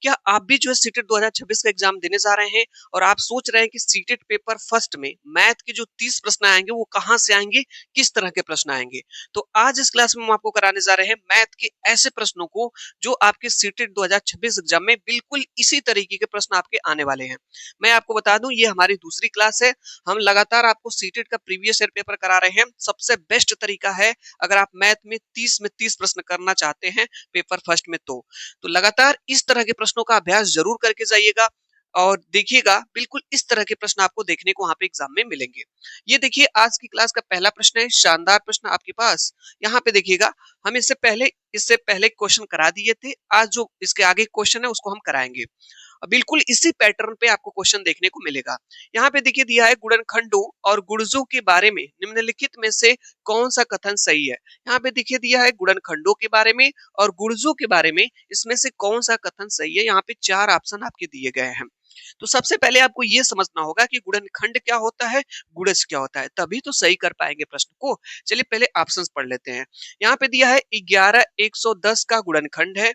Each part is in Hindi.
क्या आप भी जो है सीटेट 2026 का एग्जाम देने जा रहे हैं और आप सोच रहे हैं कि सीटेट पेपर फर्स्ट में मैथ के जो 30 प्रश्न आएंगे वो कहाँ से आएंगे, किस तरह के प्रश्न आएंगे? तो आज इस क्लास में हम आपको कराने जा रहे हैं मैथ के ऐसे प्रश्नों को जो आपके सीटेट 2026 एग्जाम में बिल्कुल इसी तरीके के प्रश्न आपके आने वाले हैं। मैं आपको बता दूं ये हमारी दूसरी क्लास है। हम लगातार आपको सीटेट का प्रीवियस ईयर पेपर करा रहे हैं। सबसे बेस्ट तरीका है अगर आप मैथ में 30 प्रश्न करना चाहते हैं पेपर फर्स्ट में तो लगातार इस तरह के प्रश्नों का अभ्यास जरूर करके जाइएगा और देखिएगा बिल्कुल इस तरह के प्रश्न आपको देखने को वहां पे एग्जाम में मिलेंगे। ये देखिए आज की क्लास का पहला प्रश्न है, शानदार प्रश्न आपके पास। यहाँ पे देखिएगा हम इससे पहले क्वेश्चन करा दिए थे। आज जो इसके आगे क्वेश्चन है उसको हम कराएंगे। बिल्कुल इसी पैटर्न पे आपको क्वेश्चन देखने को मिलेगा। यहाँ पे देखिए दिया है गुणनखंडों और गुणजों के बारे में निम्नलिखित में से कौन सा कथन सही है। यहाँ पे देखिए दिया है गुणनखंडों के बारे में और गुणजों के बारे में, इसमें से कौन सा कथन सही है। यहाँ पे 4 ऑप्शन आपके दिए गए हैं। तो सबसे पहले आपको ये समझना होगा कि गुणनखंड क्या होता है, गुणज क्या होता है, तभी तो सही कर पाएंगे प्रश्न को। चलिए पहले ऑप्शंस पढ़ लेते हैं। यहाँ पे दिया है 11 110 का गुणनखंड है,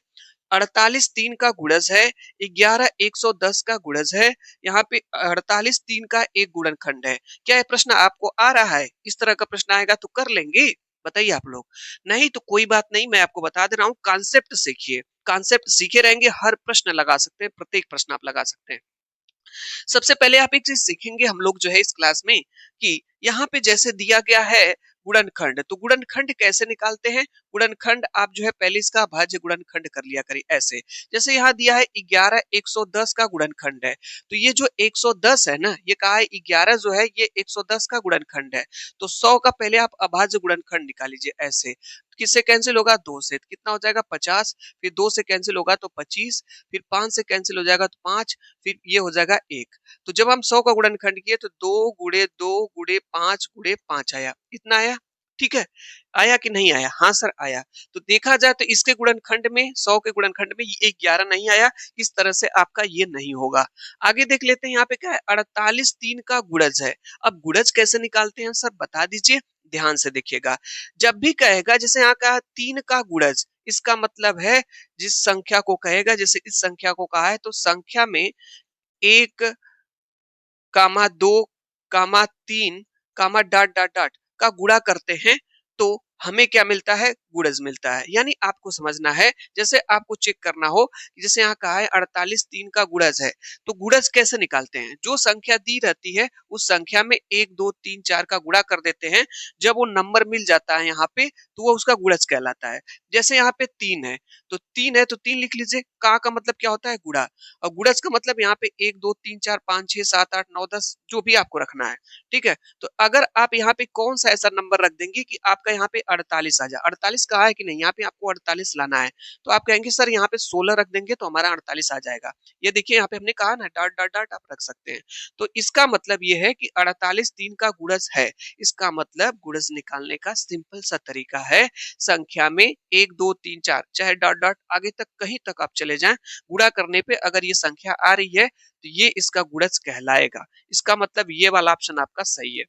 48 3 का गुणज है, 11 110 का गुणज है, यहाँ पे 48 3 का एक गुणनखंड है। क्या ये प्रश्न आपको आ रहा है? इस तरह का प्रश्न आएगा तो कर लेंगे? बताइए आप लोग। नहीं तो कोई बात नहीं, मैं आपको बता दे रहा हूँ, कॉन्सेप्ट सीखिए। कॉन्सेप्ट सीखे रहेंगे हर प्रश्न लगा सकते हैं, प्रत्येक प्रश्न आप लगा सकते हैं। सबसे पहले आप एक चीज सीखेंगे हम लोग जो है इस क्लास में कि यहाँ पे जैसे दिया गया है गुणनखंड, तो गुणनखंड कैसे निकालते हैं। गुणनखंड आप जो है पहले इसका भाज्य गुणनखंड कर लिया करिए ऐसे। जैसे यहाँ दिया है 11 110 का गुणनखंड है, तो ये जो 110 है ना, ये कहा है 11 जो है ये 110 का गुणनखंड है। तो 100 का पहले आप अभाज्य गुणनखंड निकाल लीजिए ऐसे। किससे कैंसिल होगा? 2 से। कितना हो जाएगा? 50। फिर 2 से कैंसिल होगा तो 25। फिर 5 से कैंसिल हो जाएगा तो 5। फिर ये हो जाएगा 1। तो जब हम 100 का गुणनखंड किए तो 2 गुणे 2 गुणे 5 गुणे 5 आया। इतना आया। ठीक है, आया कि नहीं आया? हाँ सर आया। तो देखा जाए तो इसके गुणनखंड में, 100 के गुणनखंड में ये 11 नहीं आया। इस तरह से आपका ये नहीं होगा। आगे देख लेते हैं। यहाँ पे क्या है? 48 3 का गुणज है। अब गुणज कैसे निकालते हैं सर, बता दीजिए। ध्यान से देखिएगा। जब भी कहेगा, जैसे यहाँ कहा 3 का गुणज, इसका मतलब है जिस संख्या को कहेगा, जैसे इस संख्या को कहा है तो संख्या में 1 कामा 2 कामा 3 कामा डॉट डॉट डॉट का गुणा करते हैं तो हमें क्या मिलता है? गुणज मिलता है। यानी आपको समझना है, जैसे आपको चेक करना हो कि जैसे यहाँ कहा है 48 3 का गुणज है, तो गुणज कैसे निकालते हैं? जो संख्या दी रहती है उस संख्या में 1 2 3 4 का गुणा कर देते हैं। जब वो नंबर मिल जाता है यहाँ पे तो वो उसका गुणज कहलाता है। जैसे यहाँ पे 3 है तो 3 है तो 3 लिख लीजिए। का मतलब क्या होता है? गुणा। और गुणज का मतलब यहाँ पे 1 2 3 4 5 6 7 8 9 10 जो भी आपको रखना है। ठीक है, तो अगर आप यहाँ पे कौन सा ऐसा नंबर रख देंगे कि आपका यहाँ पे 48 आ जाए। 48 कहा है कि नहीं? यहाँ पे आपको 48 लाना है, तो आप कहेंगे सर यहाँ पे 16 रख देंगे तो हमारा 48 आ जाएगा। ये देखिए यहाँ पे हमने कहा ना डॉट डॉट डॉट आप रख सकते हैं। तो इसका मतलब ये है कि 48 3 का गुणज है। इसका मतलब गुणज निकालने का सिंपल सा तरीका है, संख्या में 1 2 3 4 चाहे डॉट डॉट आगे तक कहीं तक आप चले जाएं, गुणा करने पे अगर ये संख्या आ रही है तो ये इसका गुणज कहलाएगा। इसका मतलब ये वाला ऑप्शन आपका सही है।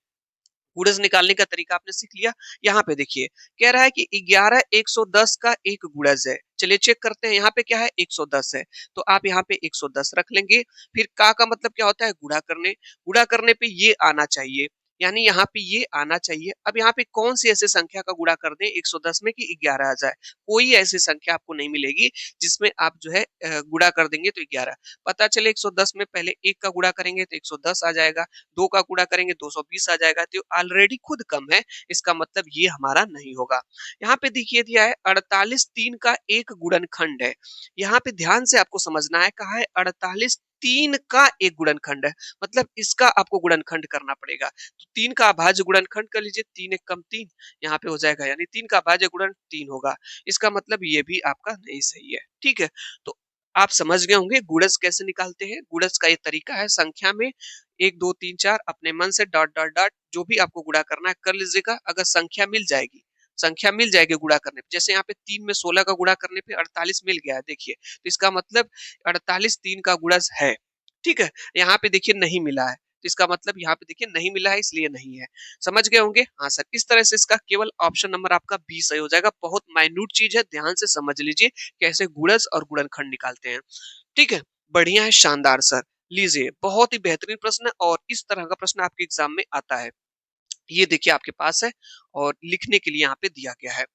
गुणज निकालने का तरीका आपने सीख लिया। यहाँ पे देखिए कह रहा है कि 11 110 का एक गुणज है। चलिए चेक करते हैं। यहाँ पे क्या है? 110 है, तो आप यहाँ पे 110 रख लेंगे। फिर का मतलब क्या होता है? गुणा करने। गुणा करने पे ये आना चाहिए, यानी यहाँ पे ये आना चाहिए। अब यहाँ पे कौन सी ऐसी संख्या का गुणा कर दें 110 में कि 11 आ जाए? कोई ऐसी संख्या आपको नहीं मिलेगी जिसमें आप जो है गुणा कर देंगे तो 11। पता चले 110 में पहले 1 का गुणा करेंगे तो 110 आ जाएगा, 2 का गुणा करेंगे 220 आ जाएगा, तो ऑलरेडी खुद कम है। इसका मतलब ये हमारा नहीं होगा। यहाँ पे देखिए दिया है 48 3 का एक गुणनखंड है। यहाँ पे ध्यान से आपको समझना है, कहा है 48 3 का एक गुणनखंड है, मतलब इसका आपको गुणनखंड करना पड़ेगा। तो 3 का अभाज्य गुणनखंड कर लीजिए। 3 एक कम 3 यहाँ पे हो जाएगा, यानी 3 का अभाज्य गुणन 3 होगा। इसका मतलब ये भी आपका नहीं सही है। ठीक है, तो आप समझ गए होंगे गुणज कैसे निकालते हैं। गुणज का ये तरीका है, संख्या में 1 2 3 4 अपने मन से डॉट डॉट डॉट जो भी आपको गुणा करना है कर लीजिएगा। अगर संख्या मिल जाएगी, संख्या मिल जाएगी गुणा करने पे। जैसे यहाँ पे 3 में 16 का गुणा करने पे 48 मिल गया है देखिए, तो इसका मतलब 48 3 का गुणज है। ठीक है, यहाँ पे देखिए नहीं मिला है, तो इसका मतलब यहाँ पे देखिए नहीं मिला है, इसलिए नहीं है। समझ गए होंगे? हाँ सर। इस तरह से इसका केवल ऑप्शन नंबर आपका बी सही हो जाएगा। बहुत माइन्यूट चीज है, ध्यान से समझ लीजिए कैसे गुणज और गुणनखंड निकालते हैं। ठीक है, बढ़िया है, शानदार सर। लीजिए, बहुत ही बेहतरीन प्रश्न है और इस तरह का प्रश्न आपके एग्जाम में आता है। ये देखिए आपके पास है और लिखने के लिए यहाँ पे दिया गया है।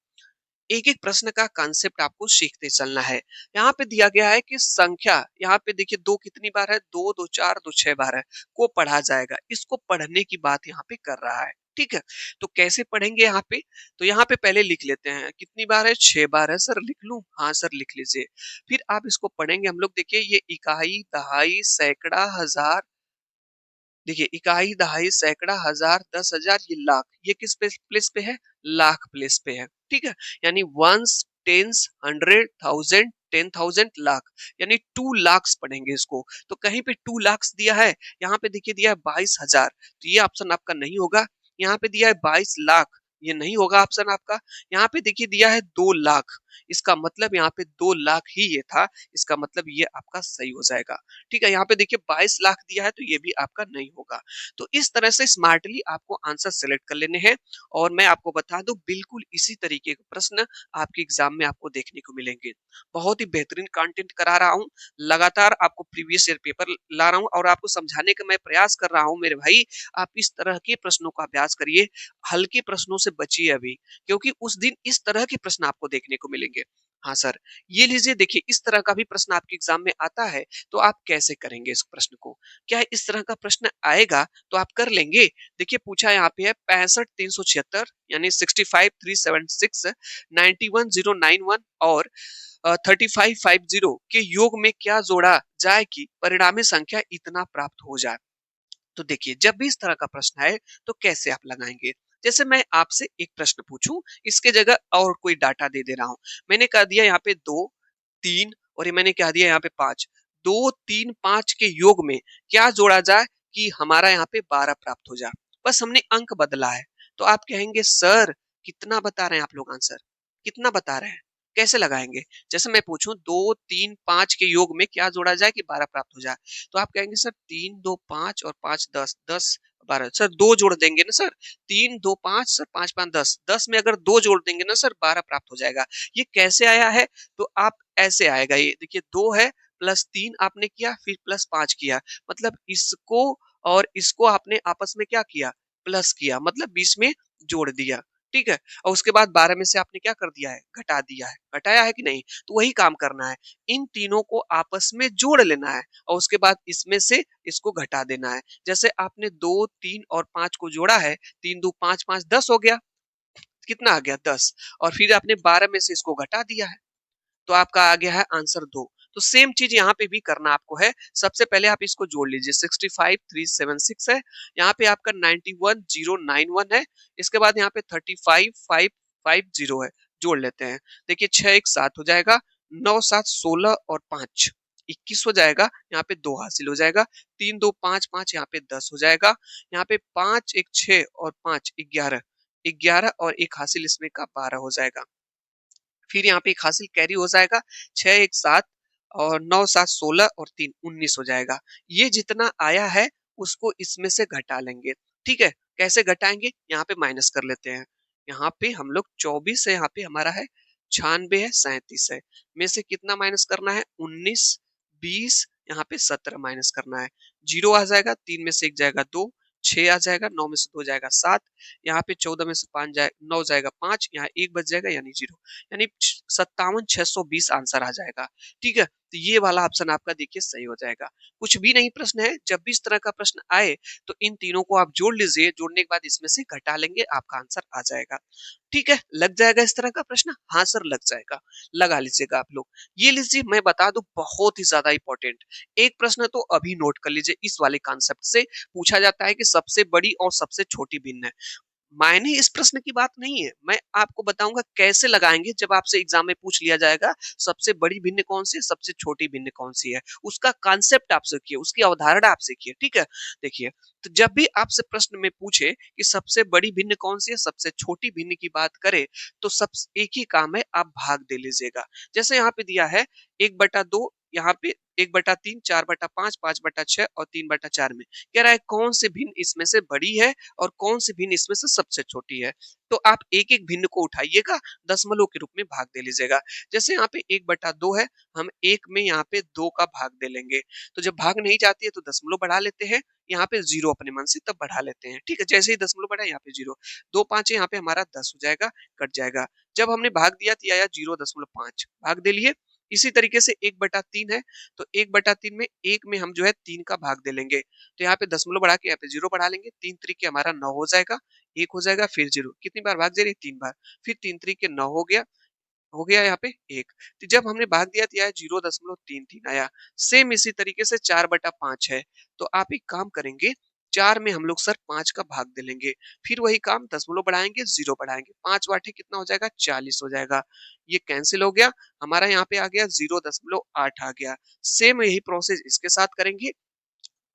एक-एक प्रश्न का कांसेप्ट आपको सीखते चलना है। यहाँ पे दिया गया है कि संख्या, यहाँ पे देखिए 2 कितनी बार है? 2, 2 4, 2 6 बार है, को पढ़ा जाएगा। इसको पढ़ने की बात यहाँ पे कर रहा है, ठीक है? तो कैसे पढ़ेंगे यहाँ पे? तो यहाँ पे पहले लिख लेते हैं, कितनी बार है? 6 बार है। सर लिख लूँ? हाँ सर लिख लीजिए। फिर आप इसको पढ़ेंगे हम लोग, देखिए ये इकाई, दहाई, सैकड़ा, हज़ार, देखिए इकाई, दहाई, सैकड़ा, हजार, 10,000, ये लाख, ये किस प्लेस पे है? लाख प्लेस पे है, ठीक है? यानी वंस, टेंस, 100, 1000, 10,000, लाख, यानी 2 लाख्स पढ़ेंगे इसको। तो कहीं पे 2 लाख्स दिया है, यहाँ पे देखिए दिया है 22,000, तो ये ऑप्शन आपका नहीं होगा। यहाँ पे दिया है 22 लाख, ये नहीं होगा ऑप्शन आपका। यहाँ पे देखिए दिया है 2 लाख, इसका मतलब यहाँ पे 2 लाख ही ये था, इसका मतलब ये आपका सही हो जाएगा। ठीक है, यहाँ पे देखिए 22 लाख दिया है, तो ये भी आपका नहीं होगा। तो इस तरह से स्मार्टली आपको आंसर सेलेक्ट कर लेने हैं और मैं आपको बता दूं बिल्कुल इसी तरीके के प्रश्न आपके एग्जाम में आपको देखने को मिलेंगे। बहुत ही बेहतरीन कंटेंट करा रहा हूं, लगातार आपको प्रीवियस ईयर पेपर ला रहा हूं और आपको समझाने का मैं प्रयास कर रहा हूं मेरे भाई। आप इस तरह के प्रश्नों का अभ्यास करिए, हल्के प्रश्नों से बचिए अभी, क्योंकि उस दिन इस तरह के प्रश्न आपको देखने को मिलेंगे। हाँ सर, ये लीजिए, देखिए इस तरह का भी प्रश्न आपके एग्जाम में आता है, तो आप कैसे करेंगे इस प्रश्न को? क्या इस तरह का प्रश्न आएगा तो आप कर लेंगे? देखिए पूछा यहाँ पे है 65,376 यानी 65,376, 91,091 और 35,50 के योग में क्या जोड़ा जाए कि परिणामी संख्या इतना प्राप्त हो जाए। तो देखिए जब भी इस तरह का प्रश्न आए तो कैसे आप लगाएंगे? जैसे मैं आपसे एक प्रश्न पूछूं, इसके जगह और कोई डाटा दे दे रहा हूं। मैंने कह दिया यहाँ पे 2, 3 और ये मैंने कह दिया यहाँ पे 5। 2, 3, 5 के योग में क्या जोड़ा जाए कि हमारा यहाँ पे 12 प्राप्त हो जाए। बस हमने अंक बदला है। तो आप कहेंगे सर कितना बता रहे हैं आप लोग आंसर? कितना बता रहे हैं? कैसे लगाएंगे? जैसे मैं पूछूं 2, 3, 5 के योग में क्या जोड़ा जाए कि 12 प्राप्त हो जाए। तो आप कहेंगे सर 3, 2, 5 और 5, 10, 10, 12। सर 2 जोड़ देंगे ना सर, 3, 2, 5 सर, 5, 5, 10, 10 में अगर 2 जोड़ देंगे ना सर 12 प्राप्त हो जाएगा। ये कैसे आया है? तो आप ऐसे आएगा, ये देखिए 2 है प्लस 3 आपने किया फिर प्लस 5 किया, मतलब इसको और इसको आपने आपस में क्या किया? प्लस किया, मतलब बीच में जोड़ दिया। ठीक है, और उसके बाद 12 में से आपने क्या कर दिया है? घटा दिया है। घटाया है कि नहीं? तो वही काम करना है, इन तीनों को आपस में जोड़ लेना है और उसके बाद इसमें से इसको घटा देना है। जैसे आपने 2, 3 और 5 को जोड़ा है, 3 दो 5, 5 10 हो गया। कितना आ गया? 10। और फिर आपने 12 में से इसको घटा दिया है, तो आपका आ गया है आंसर 2। तो सेम चीज यहाँ पे भी करना आपको है। सबसे पहले आप इसको जोड़ लीजिए, 65,376 है, यहाँ पे आपका 91,091 है, इसके बाद यहाँ पे 35,550 है, जोड़ लेते हैं। देखिए 6 एक 7 हो जाएगा, 9 7 16 और 5 21 हो जाएगा, यहाँ पे 2 हासिल हो जाएगा, 3 2 5 5 यहाँ पे 10 हो जाएगा, यहाँ पे 5 एक 6 और 5 11, 11 और एक हासिल इसमें का 12 हो जाएगा। फिर यहाँ पे एक हासिल कैरी हो जाएगा, 6 एक 7 और 9 7 16 और 3 19 हो जाएगा। ये जितना आया है उसको इसमें से घटा लेंगे। ठीक है, कैसे घटाएंगे? यहाँ पे माइनस कर लेते हैं। यहाँ पे हम लोग 24 है, यहाँ पे हमारा है 96 है, 37 है, में से कितना माइनस करना है? 19, 20, यहाँ पे 17 माइनस करना है। जीरो आ जाएगा, 3 में से एक जाएगा 2, 6 आ जाएगा, 9 में से 2 जाएगा 7, यहाँ पे 14 में से 5 जाए 9 जाएगा 5, यहाँ 1 बच जाएगा यानी जीरो, यानी 57,620 आंसर आ जाएगा। ठीक है, तो ये वाला ऑप्शन आपका देखिए सही हो जाएगा। कुछ भी नहीं प्रश्न है, जब भी इस तरह का प्रश्न आए तो इन तीनों को आप जोड़ लीजिए, जोड़ने के बाद इसमें से घटा लेंगे, आपका आंसर आ जाएगा। ठीक है, लग जाएगा इस तरह का प्रश्न? हाँ सर लग जाएगा, लगा लीजिएगा आप लोग। ये लीजिए, मैं बता दूं बहुत ही ज्यादा इंपॉर्टेंट एक प्रश्न तो अभी नोट कर लीजिए। इस वाले कॉन्सेप्ट से पूछा जाता है कि सबसे बड़ी और सबसे छोटी भिन्न है। मायने इस प्रश्न की बात नहीं है, मैं आपको बताऊंगा कैसे लगाएंगे। जब आपसे एग्जाम में पूछ लिया जाएगा सबसे बड़ी भिन्न कौन सी है, सबसे छोटी भिन्न कौन सी है, उसका कॉन्सेप्ट आप सीखिए, उसकी अवधारणा आप सीखिए। ठीक है, देखिए, तो जब भी आपसे प्रश्न में पूछे कि सबसे बड़ी भिन्न कौन सी है, सबसे छोटी भिन्न की बात करे, तो सब एक ही काम है, आप भाग दे लीजिएगा। जैसे यहाँ पे दिया है 1/2 यहाँ पे 1/3, 4/5, 5/6 और 3/4 में कह रहा है कौन से भिन्न इसमें से बड़ी है और कौन सी भिन्न इसमें से सबसे छोटी है। तो आप एक एक भिन्न को उठाइएगा, दशमलव के रूप में भाग दे लीजिएगा। जैसे यहाँ पे 1/2 है, हम एक में यहाँ पे 2 का भाग दे लेंगे। तो जब भाग नहीं जाती है तो दशमलव बढ़ा लेते हैं, यहाँ पे 0 अपने मन से तब बढ़ा लेते हैं। ठीक है, जैसे ही दशमलव बढ़ा यहाँ पे 0, 2 5 है, यहाँ पे हमारा 10 हो जाएगा, कट जाएगा। जब हमने भाग दिया तो आया 0.5 भाग दे लिए। इसी तरीके से 1/3 है, तो 1/3 में 1 में हम जो है 3 का भाग दे लेंगे। तो यहाँ पे दशमलव बढ़ा के यहाँ पे 0 बढ़ा लेंगे, 3 त्रिके हमारा 9 हो जाएगा, 1 हो जाएगा, फिर 0। कितनी बार भाग दे रही है? 3 बार। फिर 3 त्रिके 9 हो गया यहाँ पे 1। तो जब हमने भाग दिया तो यह 0.33 आया। सेम इसी तरीके से 4/5 है, तो आप एक काम करेंगे, 4 में हम लोग सर 5 का भाग दे लेंगे। फिर वही काम, दशमलव बढ़ाएंगे, 0 बढ़ाएंगे, 5 वाटे कितना हो जाएगा? 40 हो जाएगा। ये कैंसिल हो गया, हमारा यहाँ पे आ गया 0.8 आ गया। सेम यही प्रोसेस इसके साथ करेंगे,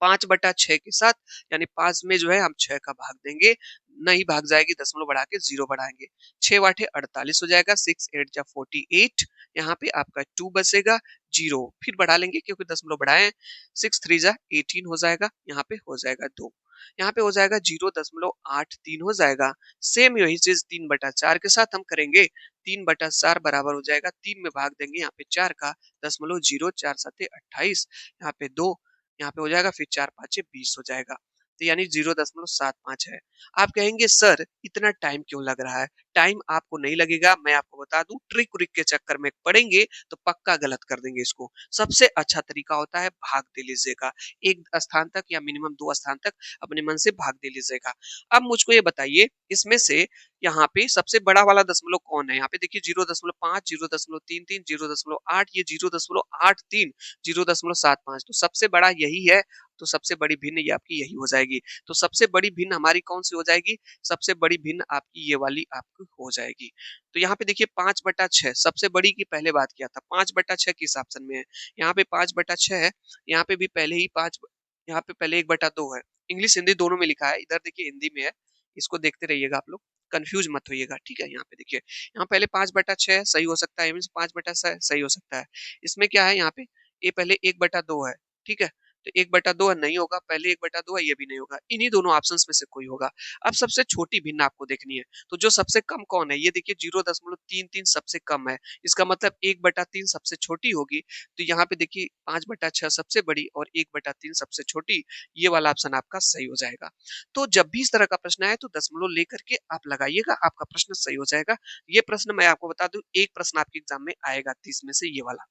5/6 के साथ, यानी 5 में जो है हम 6 का भाग देंगे, नहीं भाग जाएगी, दशमलव बढ़ा के 0 बढ़ाएंगे, 6 वाटे 48 हो जाएगा, 6 8 जा 48, यहाँ पे आपका 2 बचेगा, 0 फिर बढ़ा लेंगे क्योंकि दशमलव बढ़ाए, 6 3 जा 18 हो जाएगा, यहाँ पे हो जाएगा 2, यहाँ पे हो जाएगा 0.83 हो जाएगा। सेम यही चीज 3/4 के साथ हम करेंगे, 3/4 बराबर हो जाएगा, 3 में भाग देंगे यहाँ पे 4 का, दशमलव 0 4 7 28, यहाँ पे 2, यहाँ पे हो जाएगा, फिर 4 5 20 हो जाएगा, तो यानी 0.75 है। आप कहेंगे सर इतना टाइम क्यों लग रहा है? टाइम आपको नहीं लगेगा, मैं आपको बता दूं, ट्रिक उरिक के चक्कर में पड़ेंगे तो पक्का गलत कर देंगे इसको। सबसे अच्छा तरीका होता है भाग दे लीजिएगा, एक स्थान तक या मिनिमम 2 स्थान तक अपने मन से भाग दे लीजिएगा। अब मुझको ये बताइए, इसमें से यहाँ पे सबसे बड़ा वाला दशमलव कौन है? यहाँ पे देखिए 0.5, 0.33, 0.8, ये 0.83, 0.75, तो सबसे बड़ा यही है, तो सबसे बड़ी भिन्न ये आपकी यही हो जाएगी। तो सबसे बड़ी भिन्न हमारी कौन सी हो जाएगी? सबसे बड़ी भिन्न आपकी ये वाली आपकी हो जाएगी। तो यहाँ पे देखिए 5/6 सबसे बड़ी की पहले बात किया था, 5/6 किस ऑप्शन में है? यहाँ पे 5/6 है, यहाँ पे भी पहले ही 5, यहाँ पे पहले 1/2 है। इंग्लिश हिंदी दोनों में लिखा है, इधर देखिए हिंदी में है, इसको देखते रहिएगा आप लोग, कंफ्यूज मत होइएगा, ठीक है? यहाँ पे देखिए, यहाँ पहले 5/6 सही हो सकता है, मीन्स 5/6 सही हो सकता है। इसमें क्या है यहाँ पे, ये पहले 1/2 है, ठीक है? तो 1/2 नहीं होगा, पहले 1/2 है, ये भी नहीं होगा, इन्हीं दोनों ऑप्शंस में से कोई होगा। अब सबसे छोटी भिन्न आपको देखनी है, तो जो सबसे कम कौन है? ये देखिए 0.33 सबसे कम है, इसका मतलब 1/3 सबसे छोटी होगी। तो यहाँ पे देखिए 5/6 सबसे बड़ी और 1/3 सबसे छोटी, ये वाला ऑप्शन आपका सही हो जाएगा। तो जब भी इस तरह का प्रश्न आए तो दशमलव लेकर के आप लगाइएगा, आपका प्रश्न सही हो जाएगा। ये प्रश्न मैं आपको बता दूं, एक प्रश्न आपके एग्जाम में आएगा 30 में से, ये वाला।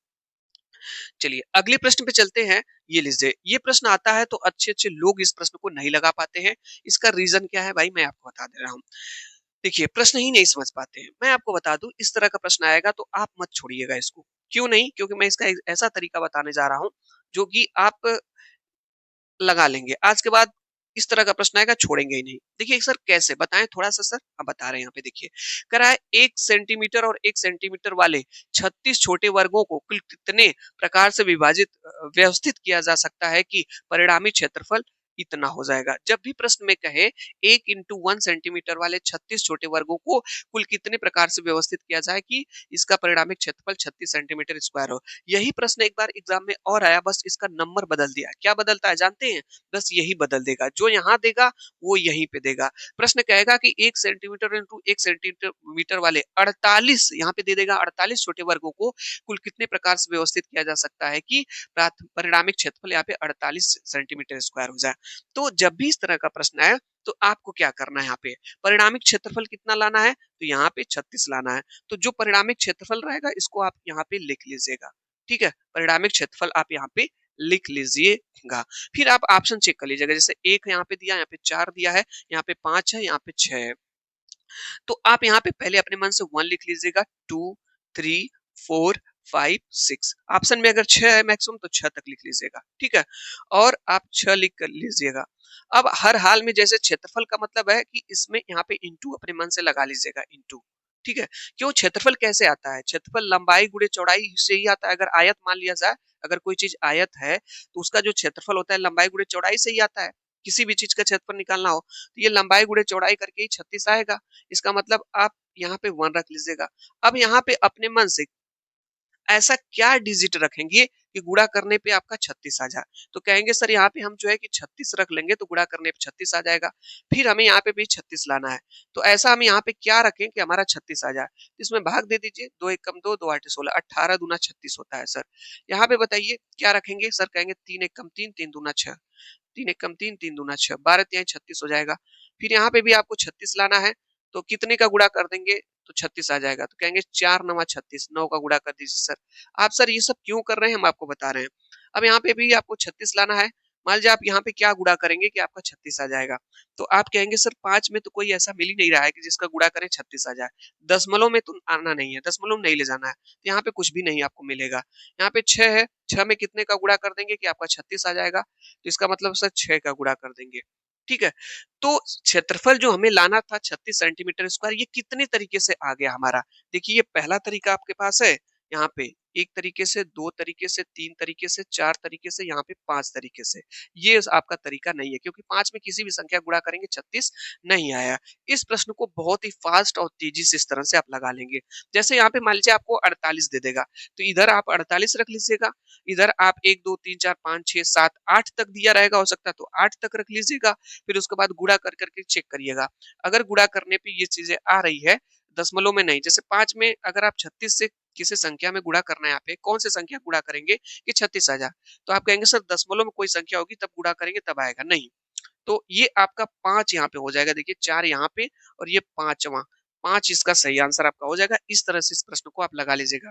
चलिए अगले प्रश्न पे चलते हैं। ये लीजिए, ये प्रश्न आता है तो अच्छे अच्छे लोग इस प्रश्न को नहीं लगा पाते हैं। इसका रीजन क्या है भाई, मैं आपको बता दे रहा हूँ। देखिए प्रश्न ही नहीं समझ पाते हैं। मैं आपको बता दूं, इस तरह का प्रश्न आएगा तो आप मत छोड़िएगा इसको। क्यों नहीं? क्योंकि मैं इसका एक ऐसा तरीका बताने जा रहा हूँ जो कि आप लगा लेंगे। आज के बाद इस तरह का प्रश्न आएगा, छोड़ेंगे ही नहीं। देखिए सर कैसे बताएं थोड़ा सा सर? हम बता रहे हैं, यहाँ पे देखिए कह रहा है 1 सेंटीमीटर और 1 सेंटीमीटर वाले 36 छोटे वर्गों को कुल कितने प्रकार से विभाजित व्यवस्थित किया जा सकता है कि परिणामी क्षेत्रफल इतना हो जाएगा। जब भी प्रश्न में कहे 1 × 1 सेंटीमीटर वाले 36 छोटे वर्गों को कुल कितने प्रकार से व्यवस्थित किया जाए कि इसका परिणामी क्षेत्रफल 36 सेंटीमीटर स्क्वायर हो, यही प्रश्न एक बार एग्जाम में और आया, बस इसका नंबर बदल दिया। क्या बदलता है जानते हैं? बस यही बदल देगा, जो यहाँ देगा वो यहीं पे देगा। प्रश्न कहेगा कि 1 सेंटीमीटर इंटू 1 सेंटीमीटर वाले 48, यहाँ पे दे देगा 48 छोटे वर्गों को कुल कितने प्रकार से व्यवस्थित किया जा सकता है कि परिणामिक क्षेत्रफल यहाँ पे 48 सेंटीमीटर स्क्वायर हो जाए। तो जब भी इस तरह का प्रश्न आए तो आपको क्या करना है, यहाँ पे परिणामिक क्षेत्रफल कितना लाना है, तो यहाँ पे 36 लाना है। तो जो परिणामिक क्षेत्रफल रहेगा इसको आप यहाँ पे लिख लीजिएगा, ठीक है? परिणामिक क्षेत्रफल आप यहाँ पे लिख लीजिएगा। फिर आप ऑप्शन चेक कर लीजिएगा, जैसे 1 यहाँ पे दिया, यहाँ पे 4 दिया है, यहाँ पे 5 है, यहाँ पे 6 है। तो आप यहाँ पे पहले अपने मन से 1 लिख लीजिएगा, 2 3 4 5 6, ऑप्शन में अगर 6 है मैक्सिमम तो 6 तक लिख लीजिएगा, ठीक है? और आप 6 लिख कर लीजिएगा। अब हर हाल में जैसे क्षेत्रफल का मतलब है कि इसमें यहाँ पे इंटू अपने मन से लगा लीजिएगा, इंटू, ठीक है? क्यों? क्षेत्रफल कैसे आता है? क्षेत्रफल लंबाई गुणे चौड़ाई से ही आता है। अगर आयत मान लिया जाए, अगर कोई चीज आयत है तो उसका जो क्षेत्रफल होता है लंबाई गुणे चौड़ाई से ही आता है। किसी भी चीज का क्षेत्रफल निकालना हो तो ये लंबाई गुणे चौड़ाई करके ही 36 आएगा। इसका मतलब आप यहाँ पे 1 रख लीजिएगा। अब यहाँ पे अपने मन से ऐसा क्या डिजिट रखेंगे कि गुणा करने पे आपका 36 आ जाए? तो कहेंगे सर यहाँ पे हम जो है कि 36 रख लेंगे तो गुणा करने पे 36 आ जाएगा। फिर हमें यहाँ पे भी 36 लाना है। तो ऐसा हम यहाँ पे क्या रखें कि हमारा 36 आ जाए? तो इसमें भाग दे दीजिए, 2 एक कम 2, 2 8 16, 18 दूना 36 होता है सर। यहाँ पे बताइए क्या रखेंगे? सर कहेंगे 3 एक कम 3, 3 दूना 6, 3 एक कम 3, 3 दूना 6, 12 तिहाई 36 हो जाएगा। फिर यहाँ पे भी आपको 36 लाना है, तो कितने का गुणा कर देंगे? तो 36 आ जाएगा। तो कहेंगे 4 नवा 36, 9 का गुणा कर दीजिए सर। आप सर ये सब क्यों कर रहे हैं हम आपको बता रहे हैं। अब यहाँ पे भी आपको 36 लाना है। मान लीजिए आप यहाँ पे क्या गुणा करेंगे कि आपका 36 आ जाएगा। तो आप कहेंगे सर 5 में तो कोई ऐसा मिल ही नहीं रहा है कि जिसका गुणा करें 36 आ जाए। दशमलव में तो आना नहीं है, दशमलव नहीं ले जाना है। तो यहाँ पे कुछ भी नहीं आपको मिलेगा। यहाँ पे 6 है, 6 में कितने का गुणा कर देंगे कि आपका 36 आ जाएगा। तो इसका मतलब सर 6 का गुणा कर देंगे। ठीक है। तो क्षेत्रफल जो हमें लाना था 36 सेंटीमीटर स्क्वायर, ये कितने तरीके से आ गया हमारा? देखिए ये पहला तरीका आपके पास है यहाँ पे, एक तरीके से, दो तरीके से, तीन तरीके से, चार तरीके से, यहाँ पे पांच तरीके से। ये आपका तरीका नहीं है क्योंकि पांच में किसी भी संख्या गुणा करेंगे 36 नहीं आया। इस प्रश्न को बहुत ही फास्ट और तेजी से इस तरह से आप लगा लेंगे। जैसे यहाँ पे मान लीजिए आपको 48 दे देगा, तो इधर आप 48 रख लीजिएगा, इधर आप 1 2 3 4 5 6 7 8 तक दिया रहेगा, हो सकता है तो 8 तक रख लीजिएगा। फिर उसके बाद गुणा कर करके चेक करिएगा। अगर गुणा करने पे ये चीजें आ रही है, दशमलव में नहीं, जैसे 5 में अगर आप 36 से किसी संख्या में गुणा करना है, यहाँ पे कौन से संख्या गुणा करेंगे कि 36 आ जाए, तो आप कहेंगे सर दशमलव में कोई संख्या होगी तब गुणा करेंगे तब आएगा, नहीं। तो ये आपका 5 यहाँ पे हो जाएगा, देखिए 4 यहाँ पे और ये पांचवा, 5 इसका सही आंसर आपका हो जाएगा। इस तरह से इस प्रश्न को आप लगा लीजिएगा।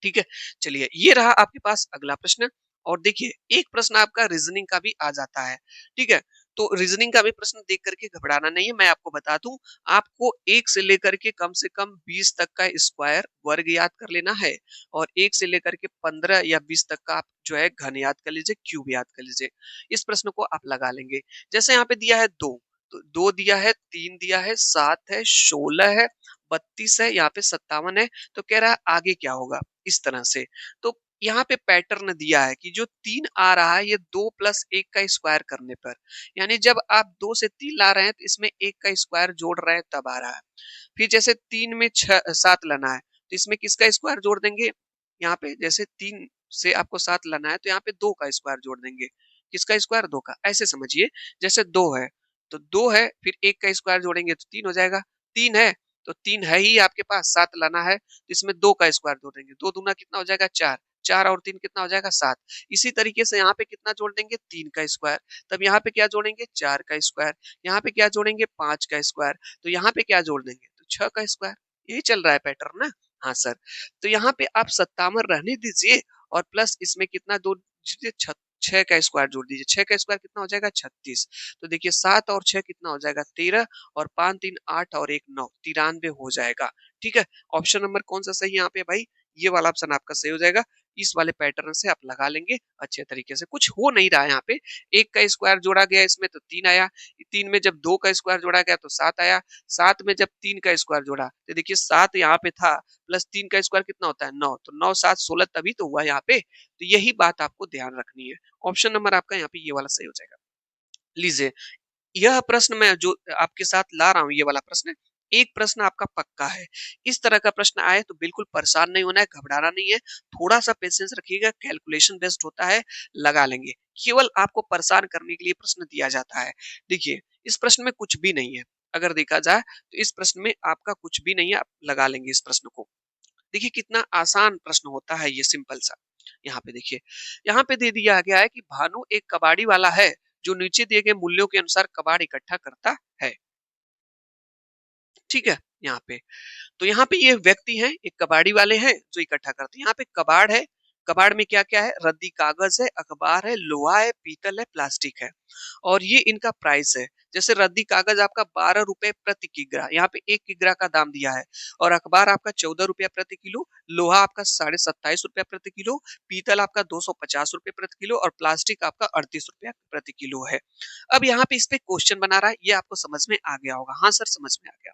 ठीक है। चलिए ये रहा आपके पास अगला प्रश्न। और देखिए एक प्रश्न आपका रीजनिंग का भी आ जाता है। ठीक है। तो रीजनिंग का भी प्रश्न देख करके घबराना नहीं है, मैं आपको बता दूं, आपको एक से लेकर के कम से कम 20 तक का स्क्वायर वर्ग याद कर लेना है, और एक से लेकर के 15 या 20 तक का आप जो है घन याद कर लीजिए, क्यूब याद कर लीजिए। इस प्रश्न को आप लगा लेंगे। जैसे यहाँ पे दिया है 2, तो 2 दिया है, 3 दिया है, 7 है, 16 है, 32 है, यहाँ पे 57 है। तो कह रहा है आगे क्या होगा, इस तरह से। तो यहाँ पे पैटर्न दिया है कि जो 3 आ रहा है ये 2 प्लस 1 का स्क्वायर करने पर, यानी जब आप 2 से 3 ला रहे हैं तो इसमें 1 का स्क्वायर जोड़ रहे हैं तब आ रहा है। फिर जैसे 3 में 7 लाना है तो इसमें किसका स्क्वायर जोड़ देंगे, यहाँ पे जैसे 3 से आपको 7 लाना है तो यहाँ पे 2 का स्क्वायर जोड़ देंगे। किसका स्क्वायर, 2 का। ऐसे समझिए, जैसे 2 है तो 2 है, फिर 1 का स्क्वायर जोड़ेंगे तो 3 हो जाएगा। 3 है तो 3 है ही आपके पास, 7 लाना है तो इसमें 2 का स्क्वायर जोड़ देंगे, 2 दूना कितना हो जाएगा 4, 4 और 3 कितना हो जाएगा 7। इसी तरीके से यहाँ पे कितना जोड़ देंगे, 3 का स्क्वायर, तब यहाँ पे क्या जोड़ेंगे 4 का स्क्वायर, यहाँ पे क्या जोड़ेंगे 5 का स्क्वायर, तो यहाँ पे क्या जोड़ देंगे तो 6 का स्क्वायर। यही चल रहा है पैटर्न ना। हाँ सर। तो यहाँ पे आप 57 रहने दीजिए और प्लस इसमें कितना दो दीजिए, 6 का स्क्वायर जोड़ दीजिए, 6 का स्क्वायर कितना हो जाएगा 36। तो देखिए 7 और 6 कितना हो जाएगा 13, और 5 3 8 और 1 9, 93 हो जाएगा। ठीक है। ऑप्शन नंबर कौन सा सही है यहाँ पे भाई, ये वाला ऑप्शन आपका सही हो जाएगा। इस वाले पैटर्न से आप लगा लेंगे अच्छे तरीके से। कुछ हो नहीं रहा है यहाँ पे, एक का स्क्वायर जोड़ा गया इसमें तो 3 आया, 3 में जब 2 का स्क्वायर जोड़ा गया तो 7 आया, 7 में जब 3 का स्क्वायर जोड़ा तो देखिए 7 यहाँ पे था, प्लस 3 का स्क्वायर कितना होता है 9, तो 9 7 16 तभी तो हुआ यहाँ पे। तो यही बात आपको ध्यान रखनी है। ऑप्शन नंबर आपका यहाँ पे ये वाला सही हो जाएगा। लीजिए यह प्रश्न मैं जो आपके साथ ला रहा हूं, ये वाला प्रश्न, एक प्रश्न आपका पक्का है। इस तरह का प्रश्न आए तो बिल्कुल परेशान नहीं होना है, घबराना नहीं है, थोड़ा सा पेशेंस रखिएगा, कैलकुलेशन बेस्ड होता है, लगा लेंगे। केवल आपको परेशान करने के लिए प्रश्न दिया जाता है। देखिए इस प्रश्न में कुछ भी नहीं है, अगर देखा जाए तो इस प्रश्न में आपका कुछ भी नहीं है, आप लगा लेंगे इस प्रश्न को। देखिए कितना आसान प्रश्न होता है ये, सिंपल सा। यहाँ पे देखिए, यहाँ पे दे दिया गया है कि भानु एक कबाड़ी वाला है जो नीचे दिए गए मूल्यों के अनुसार कबाड़ इकट्ठा करता है। ठीक है। यहाँ पे तो यहाँ पे ये व्यक्ति हैं, एक कबाड़ी वाले हैं जो इकट्ठा करते हैं। यहाँ पे कबाड़ है, कबाड़ में क्या क्या है, रद्दी कागज है, अखबार है, लोहा है, पीतल है, प्लास्टिक है, और ये इनका प्राइस है। जैसे रद्दी कागज आपका 12 रुपए प्रति किग्रा, यहाँ पे 1 किग्रा का दाम दिया है, और अखबार आपका 14 रुपया प्रति किलो, लोहा आपका 27.5 रुपया प्रति किलो, पीतल आपका 250 रुपये प्रति किलो, और प्लास्टिक आपका 38 रुपया प्रति किलो है। अब यहाँ पे इस पे क्वेश्चन बना रहा है, ये आपको समझ में आ गया होगा। हाँ सर समझ में आ गया।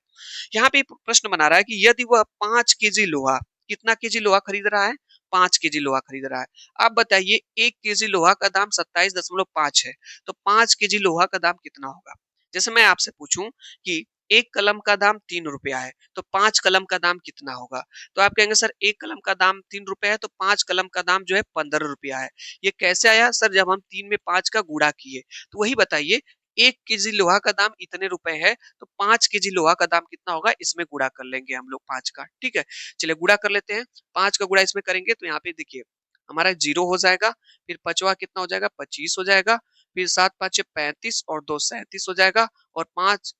यहाँ पे प्रश्न बना रहा है कि यदि वह 5 केजी लोहा, कितना केजी लोहा खरीद रहा है, 5 केजी लोहा खरीद रहा है। आप बताइए 1 केजी लोहा का दाम 27.5 है, तो 5 केजी लोहा का दाम कितना होगा। जैसे मैं आपसे पूछूं कि एक कलम का दाम 3 रुपया है, तो 5 कलम का दाम कितना होगा? तो आप कहेंगे सर 1 कलम का दाम 3 रुपया है तो 5 कलम का दाम जो है 15 रुपया है। ये कैसे आया? सर जब हम 3 में 5 का गुणा किए। तो वही बताइए 1 केजी लोहा का दाम इतने रुपए है, तो 5 केजी लोहा का दाम कितना होगा? इसमें गुणा कर लेंगे हम लोग 5 का, ठीक है? चलिए गुणा कर लेते हैं। 5 का गुणा इसमें करेंगे तो यहाँ पे देखिए हमारा 0 हो जाएगा, फिर पचवा कितना हो जाएगा? 25 हो जाएगा, फिर 7 पाँचे 35 और 2 37 हो जाएगा और 5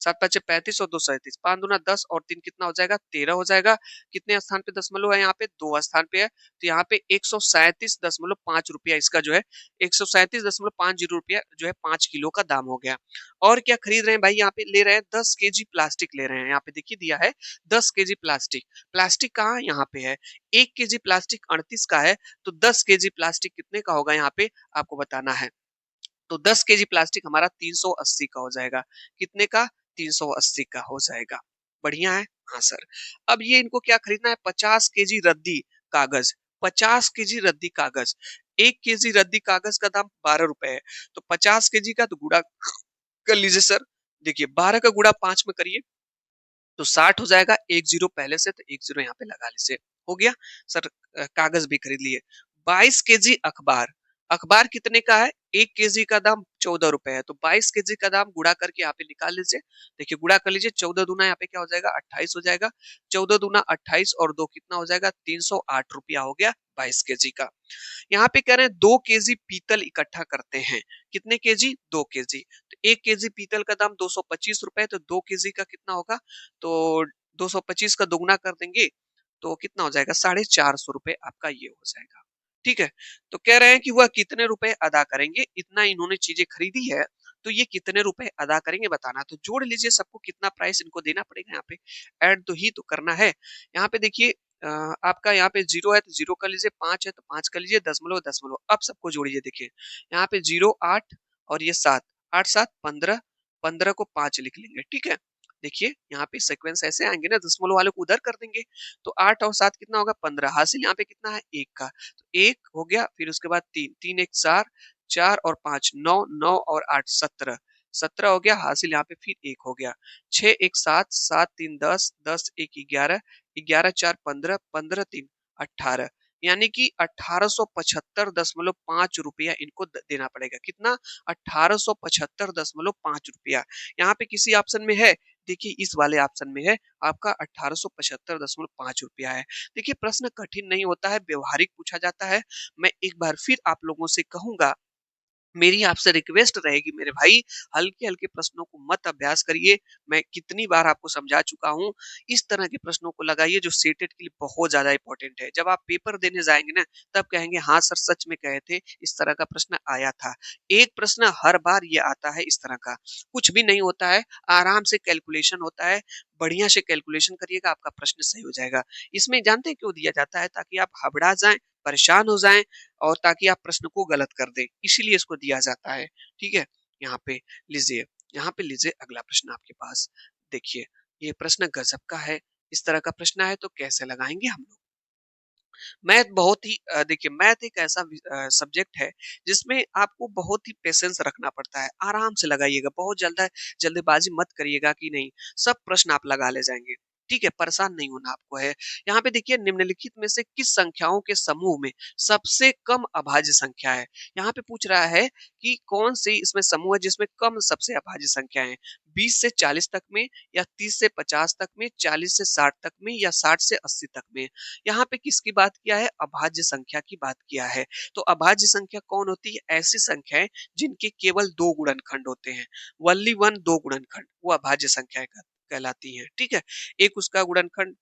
7 पाँचे 35 और 2 37, 5 दूना 10 और 3 कितना हो जाएगा? 13 हो जाएगा। कितने स्थान पे दशमलव है यहाँ पे? 2 स्थान पे है। तो यहाँ पे 137.5 रुपया इसका जो है 137.50 रुपया जो है 5 किलो का दाम हो गया। और क्या खरीद रहे हैं भाई? यहाँ पे ले रहे हैं 10 केजी प्लास्टिक ले रहे हैं। यहाँ पे देखिए दिया है 10 केजी प्लास्टिक। प्लास्टिक कहाँ है? यहाँ पे है। 1 केजी प्लास्टिक 38 का है, तो 10 केजी प्लास्टिक कितने का होगा यहाँ पे आपको बताना है। तो 10 केजी प्लास्टिक हमारा 380 का हो जाएगा। कितने का? 380 का हो जाएगा। बढ़िया है? हाँ सर। अब ये इनको क्या खरीदना है? 50 केजी रद्दी कागज। 50 केजी रद्दी कागज। 1 केजी रद्दी कागज का दाम 12 रुपए है। तो 50 केजी का तो गुणा कर लीजिए सर। देखिए 12 का गुणा 5 में करिए तो 60 हो जाएगा। एक जीरो पहले से, तो एक जीरो यहाँ पे लगा लीजिए। हो गया सर। कागज भी खरीद लिए। 22 केजी अखबार। अखबार कितने का है? 1 केजी का दाम 14 रुपए है, तो 22 केजी का दाम गुणा करके यहाँ पे निकाल लीजिए। देखिए गुणा कर लीजिए। 14 दूना यहाँ पे क्या हो जाएगा? 28 हो जाएगा। 14 दूना 28 और 2 कितना हो जाएगा? 308 रुपया हो गया 22 केजी का। यहाँ पे कह रहे हैं 2 केजी पीतल इकट्ठा करते हैं। कितने केजी? 2 केजी। तो 1 केजी पीतल का दाम 225 रुपए, तो 2 केजी का कितना होगा? तो 225 का दोगुना कर देंगे तो कितना हो जाएगा? 450 रुपए आपका ये हो जाएगा। ठीक है। तो कह रहे हैं कि वह कितने रुपए अदा करेंगे? इतना इन्होंने चीजें खरीदी है, तो ये कितने रुपए अदा करेंगे बताना। तो जोड़ लीजिए सबको, कितना प्राइस इनको देना पड़ेगा। यहाँ पे ऐड तो ही तो करना है। यहाँ पे देखिए आपका यहाँ पे 0 है तो 0 कर लीजिए, 5 है तो 5 कर लीजिए, दशमलव दशमलव। अब सबको जोड़िए। देखिए यहाँ पे 0 8 और ये 7, 8 7 15, 15 को 5 लिख लेंगे। ठीक है। देखिए यहाँ पे सीक्वेंस ऐसे आएंगे ना, दशमलव वाले को उधर कर देंगे। तो 8 और 7 कितना होगा? 15। हासिल यहाँ पे कितना है? 1 का। तो 1 हो गया, फिर उसके बाद 3, 3 1 4, 4 और 5 9, 9 और 8 17, 17 हो गया। हासिल यहाँ पे फिर 1 हो गया। 6 1 7, 7 3 10, 10 1 11, 11 4 15, 15 3 18, यानी कि 1875.5 रुपया इनको देना पड़ेगा। कितना? 1875.5 रुपया। यहाँ पे किसी ऑप्शन में है? देखिए इस वाले ऑप्शन में है आपका 1875.5 रुपया है। देखिए प्रश्न कठिन नहीं होता है, व्यवहारिक पूछा जाता है। मैं एक बार फिर आप लोगों से कहूंगा, मेरी आपसे रिक्वेस्ट रहेगी मेरे भाई, हल्के-हल्के प्रश्नों को मत अभ्यास करिए। मैं कितनी बार आपको समझा चुका हूँ, इस तरह के प्रश्नों को लगाइए जो सेटेट के लिए बहुत ज़्यादा इम्पोर्टेंट है। जब आप पेपर देने जाएँगे ना, तब कहेंगे हाँ सर सच में कहे थे, इस तरह का प्रश्न आया था। एक प्रश्न हर बार ये आता है इस तरह का, कुछ भी नहीं होता है, आराम से कैलकुलेशन होता है, बढ़िया से कैलकुलेशन करिएगा, आपका प्रश्न सही हो जाएगा। इसमें जानते हैं क्यों दिया जाता है? ताकि आप घबरा जाएँ, परेशान हो जाएँ और ताकि आप प्रश्न को गलत कर दें, इसीलिए इसको दिया जाता है। ठीक है। यहाँ पे लीजिए, यहाँ पे लीजिए अगला प्रश्न आपके पास। देखिए ये प्रश्न गजब का है। इस तरह का प्रश्न है तो कैसे लगाएंगे हम लोग? मैथ बहुत ही देखिए मैथ एक ऐसा सब्जेक्ट है जिसमें आपको बहुत ही पेशेंस रखना पड़ता है। आराम से लगाइएगा, बहुत जल्दबाजी मत करिएगा कि नहीं, सब प्रश्न आप लगा ले जाएंगे। ठीक है, परेशान नहीं होना आपको है। यहाँ पे देखिए निम्नलिखित में से किस संख्याओं के समूह में सबसे कम अभाज्य संख्या है? यहाँ पे पूछ रहा है कि कौन सी इसमें समूह है जिसमें कम सबसे अभाज्य संख्या है? 20 से 40 तक में, या 30 से 50 तक में, 40 से 60 तक में, या 60 से 80 तक में? यहाँ पे किसकी बात किया है? अभाज्य संख्या की बात किया है। तो अभाज्य संख्या कौन होती है? ऐसी संख्याएं जिनके केवल दो गुणनखंड होते हैं। वनली वन, दो गुणनखंड, वो अभाज्य संख्याएं कहलाती हैं। ठीक है। एक उसका गुणनखंड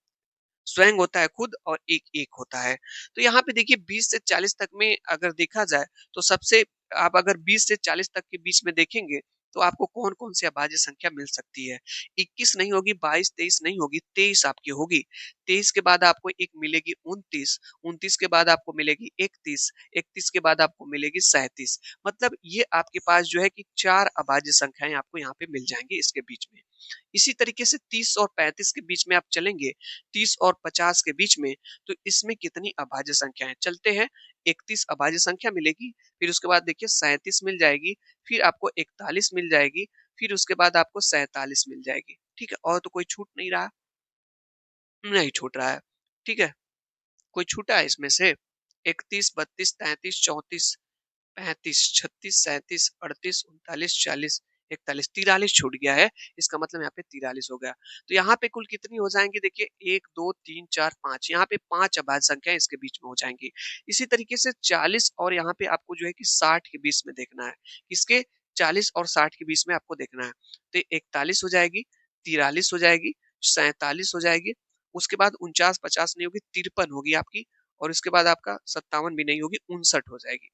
स्वयं होता है खुद, और एक एक होता है। तो यहाँ पे देखिए 20 से 40 तक में अगर देखा जाए तो सबसे, आप अगर 20 से 40 तक के बीच में देखेंगे तो आपको कौन कौन सी अभाज्य संख्या मिल सकती है? 21 नहीं होगी, 22 23 नहीं होगी, 23 आपकी होगी। 23 के बाद आपको एक मिलेगी 29, 29 के बाद आपको मिलेगी 31, 31 के बाद आपको मिलेगी 37। मतलब ये आपके पास जो है कि चार अभाज्य संख्याएं आपको यहाँ पे मिल जाएंगी इसके बीच में। इसी तरीके से 30 और 35 के बीच में आप चलेंगे, 30 और 50 के बीच में, तो इसमें कितनी अभाज्य संख्याएं चलते हैं? 31 अभाज्य संख्या मिलेगी, फिर उसके बाद देखिए 37 मिल जाएगी, फिर आपको 41 मिल जाएगी, फिर उसके बाद आपको 47 मिल जाएगी। ठीक है, और तो कोई छूट नहीं रहा, नहीं छूट रहा है। ठीक है, कोई छूटा है इसमें से? 31, 32, 33, 34, 35, 36, 37, 38, 39, 40, 41, 43 छूट गया है। इसका मतलब यहाँ पे 43 हो गया। तो यहाँ पे कुल कितनी हो जाएंगी? देखिए 1, 2, 3, 4, 5, यहाँ पे 5 अभाज्य संख्या इसके बीच में हो जाएंगी। इसी तरीके से 40 और यहाँ पे आपको जो है कि 60 के बीच में देखना है। किसके? 40 और 60 के बीच में आपको देखना है। तो 41 हो जाएगी, 43 हो जाएगी, 47 हो जाएगी, उसके बाद 49, 50 नहीं होगी, 53 होगी आपकी, और इसके बाद आपका 57 भी नहीं होगी, 59 हो जाएगी।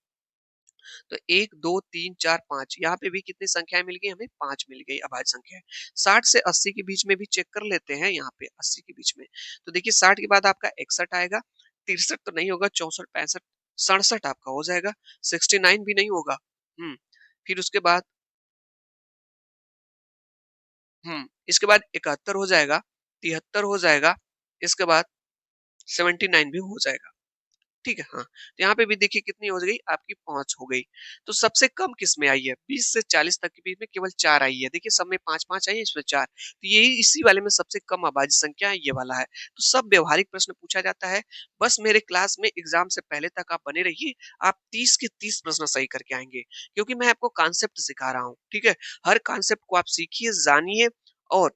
तो 1, 2, 3, 4, 5, यहाँ पे भी कितनी संख्याएं मिल गई? हमें 5 मिल गई अभाज्य संख्याएं। 60 से 80 के बीच में भी चेक कर लेते हैं, यहाँ पे 80 के बीच में। तो देखिए 60 के बाद आपका 61 आएगा, 63 तो नहीं होगा, 64, 65, 67 आपका हो जाएगा, 69 भी नहीं होगा। फिर उसके बाद इसके बाद 71 हो जाएगा, 73 हो जाएगा, इसके बाद 79 भी हो जाएगा। ठीक है, हाँ। तो यहाँ पे भी देखिए कितनी हो गई आपकी? 5 हो गई। तो सबसे कम किस में आई है? 20 से 40 तक के बीच में केवल 4 आई है। देखिए सब में 5-5 आई है, इसमें 4। तो यही इसी वाले में सबसे कम अभाज्य संख्या ये वाला है। तो सब व्यवहारिक प्रश्न पूछा जाता है। बस मेरे क्लास में एग्जाम से पहले तक आप बने रहिए। आप 30 के 30 प्रश्न सही करके आएंगे, क्योंकि मैं आपको कॉन्सेप्ट सिखा रहा हूँ। ठीक है, हर कॉन्सेप्ट को आप सीखिए, जानिए, और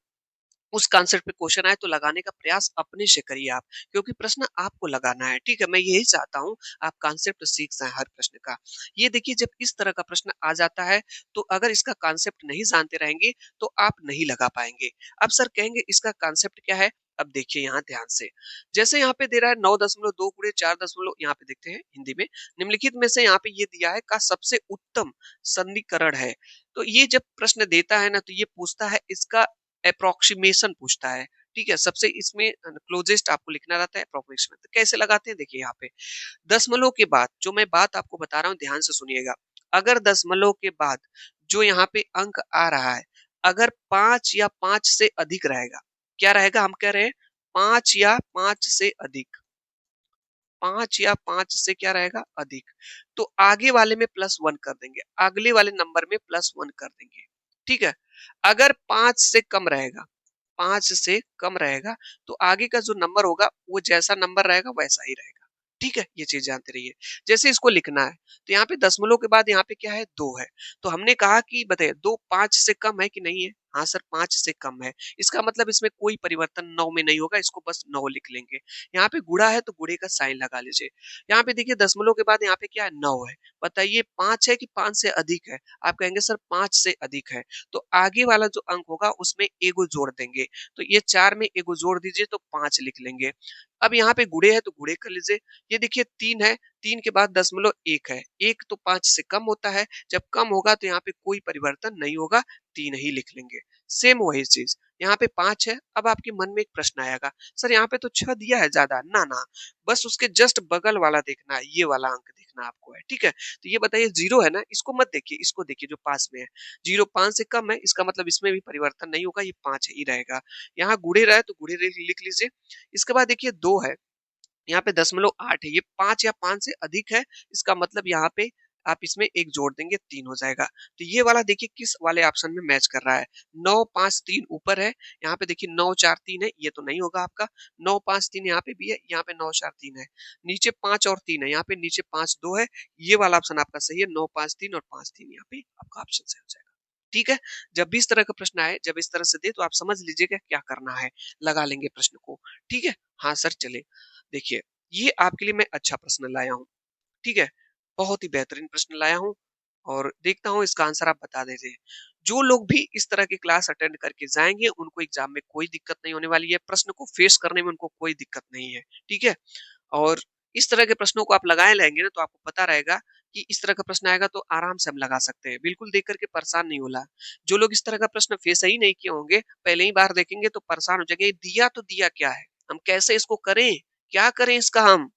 उस कॉन्सेप्ट पे क्वेश्चन आए तो लगाने का प्रयास अपने से करिए आप, क्योंकि प्रश्न आपको लगाना है। ठीक है, मैं यही चाहता हूँ आप कॉन्सेप्ट सीख जाए हर प्रश्न का। ये देखिए जब इस तरह का प्रश्न आ जाता है, तो अगर इसका कॉन्सेप्ट नहीं जानते रहेंगे तो आप नहीं लगा पाएंगे। अब सर कहेंगे इसका कॉन्सेप्ट क्या है? अब देखिए यहाँ ध्यान से, जैसे यहाँ पे दे रहा है 9.2 गुणे 4 दशमलव, यहाँ पे देखते हैं हिंदी में, निम्नलिखित में से यहाँ पे ये दिया है का सबसे उत्तम सन्निकरण है। तो ये जब प्रश्न देता है ना, तो ये पूछता है इसका अप्रोक्सीमेशन पूछता है। ठीक है, सबसे इसमें क्लोजेस्ट आपको लिखना रहता है अप्रोक्सीमेशन। तो कैसे लगाते हैं? देखिए यहाँ पे दशमलव के बाद जो मैं बात आपको बता रहा हूँ, ध्यान से सुनिएगा। अगर दशमलव के बाद जो यहाँ पे अंक आ रहा है, अगर 5 या 5 से अधिक रहेगा, क्या रहेगा? हम कह रहे हैं 5 या 5 से अधिक, 5 या 5 से क्या रहेगा? अधिक। तो आगे वाले में +1 कर देंगे, अगले वाले नंबर में +1 कर देंगे। ठीक है, अगर 5 से कम रहेगा, 5 से कम रहेगा, तो आगे का जो नंबर होगा वो जैसा नंबर रहेगा वैसा ही रहेगा। ठीक है, ये चीज जानते रहिए। जैसे इसको लिखना है, तो यहाँ पे दशमलव के बाद यहाँ पे क्या है? 2 है। तो हमने कहा कि बताइए 2 5 से कम है कि नहीं है? हाँ सर 5 से कम है। इसका मतलब इसमें कोई परिवर्तन 9 में नहीं होगा, इसको बस 9 लिख लेंगे। यहाँ पे गुणा है तो गुणे का साइन लगा लीजिए। यहाँ पे देखिए दशमलव के बाद यहाँ पे क्या है? 9 है। बताइए 5 है कि 5 से अधिक है? आप कहेंगे सर 5 से अधिक है। तो आगे वाला जो अंक होगा उसमें एगो जोड़ देंगे। तो ये 4 में एगो जोड़ दीजिए तो 5 लिख लेंगे। अब यहाँ पे गुणे है तो गुणे कर लीजिए। ये देखिए 3 है, 3 के बाद दशमलव 1 है। 1 तो 5 से कम होता है, जब कम होगा तो यहाँ पे कोई परिवर्तन नहीं होगा, 3 ही लिख लेंगे। सेम वही चीज, यहाँ पे 5 है। अब आपके मन में एक प्रश्न आएगा, सर यहाँ पे तो 6 दिया है ज्यादा। ना ना, बस उसके जस्ट बगल वाला देखना है, ये वाला अंक देखना आपको है। ठीक है, तो ये बताइए 0 है ना, इसको मत देखिए, इसको देखिए जो पास में है। 0 5 से कम है, इसका मतलब इसमें भी परिवर्तन नहीं होगा, ये 5 ही रहेगा। यहाँ गुणे रहे तो गुणे लिख लीजिए। इसके बाद देखिए 2 है, यहाँ पे 0.8 है, ये 5 या 5 से अधिक है, इसका मतलब यहाँ पे आप इसमें एक जोड़ देंगे, 3 हो जाएगा। तो ये वाला देखिए किस वाले ऑप्शन में मैच कर रहा है? 9 5 3 ऊपर है, यहाँ पे देखिए 9 4 3 है, ये तो नहीं होगा आपका। 9 5 3 यहाँ पे भी है, यहाँ पे 9 4 3 है। नीचे 5 और 3 है, यहाँ पे नीचे 5 2 है। ये वाला ऑप्शन आपका सही है, 9 5 3 और 5 3 यहाँ पे आपका ऑप्शन सही हो जाएगा। ठीक है, जब भी इस तरह का प्रश्न आए, जब इस तरह से दे, तो आप समझ लीजिएगा क्या करना है, लगा लेंगे प्रश्न को। ठीक है, हाँ सर चले। देखिए ये आपके लिए मैं अच्छा प्रश्न लाया हूँ। ठीक है, बहुत ही बेहतरीन प्रश्न लाया हूँ, और देखता हूँ इसका आंसर आप बता देते हैं। जो लोग भी इस तरह की क्लास अटेंड करके जाएंगे, उनको एग्जाम में कोई दिक्कत नहीं होने वाली है, प्रश्न को फेस करने में उनको कोई दिक्कत नहीं है। ठीक है, और इस तरह के प्रश्नों को आप लगाए लेंगे ना, तो आपको पता रहेगा कि इस तरह का प्रश्न आएगा तो आराम से हम लगा सकते हैं, बिल्कुल देख करके परेशान नहीं होला। जो लोग इस तरह का प्रश्न फेस ही नहीं किए होंगे, पहले ही बार देखेंगे तो परेशान हो जाएंगे, दिया तो दिया क्या है, हम कैसे इसको करें, क्या करें इसका हम।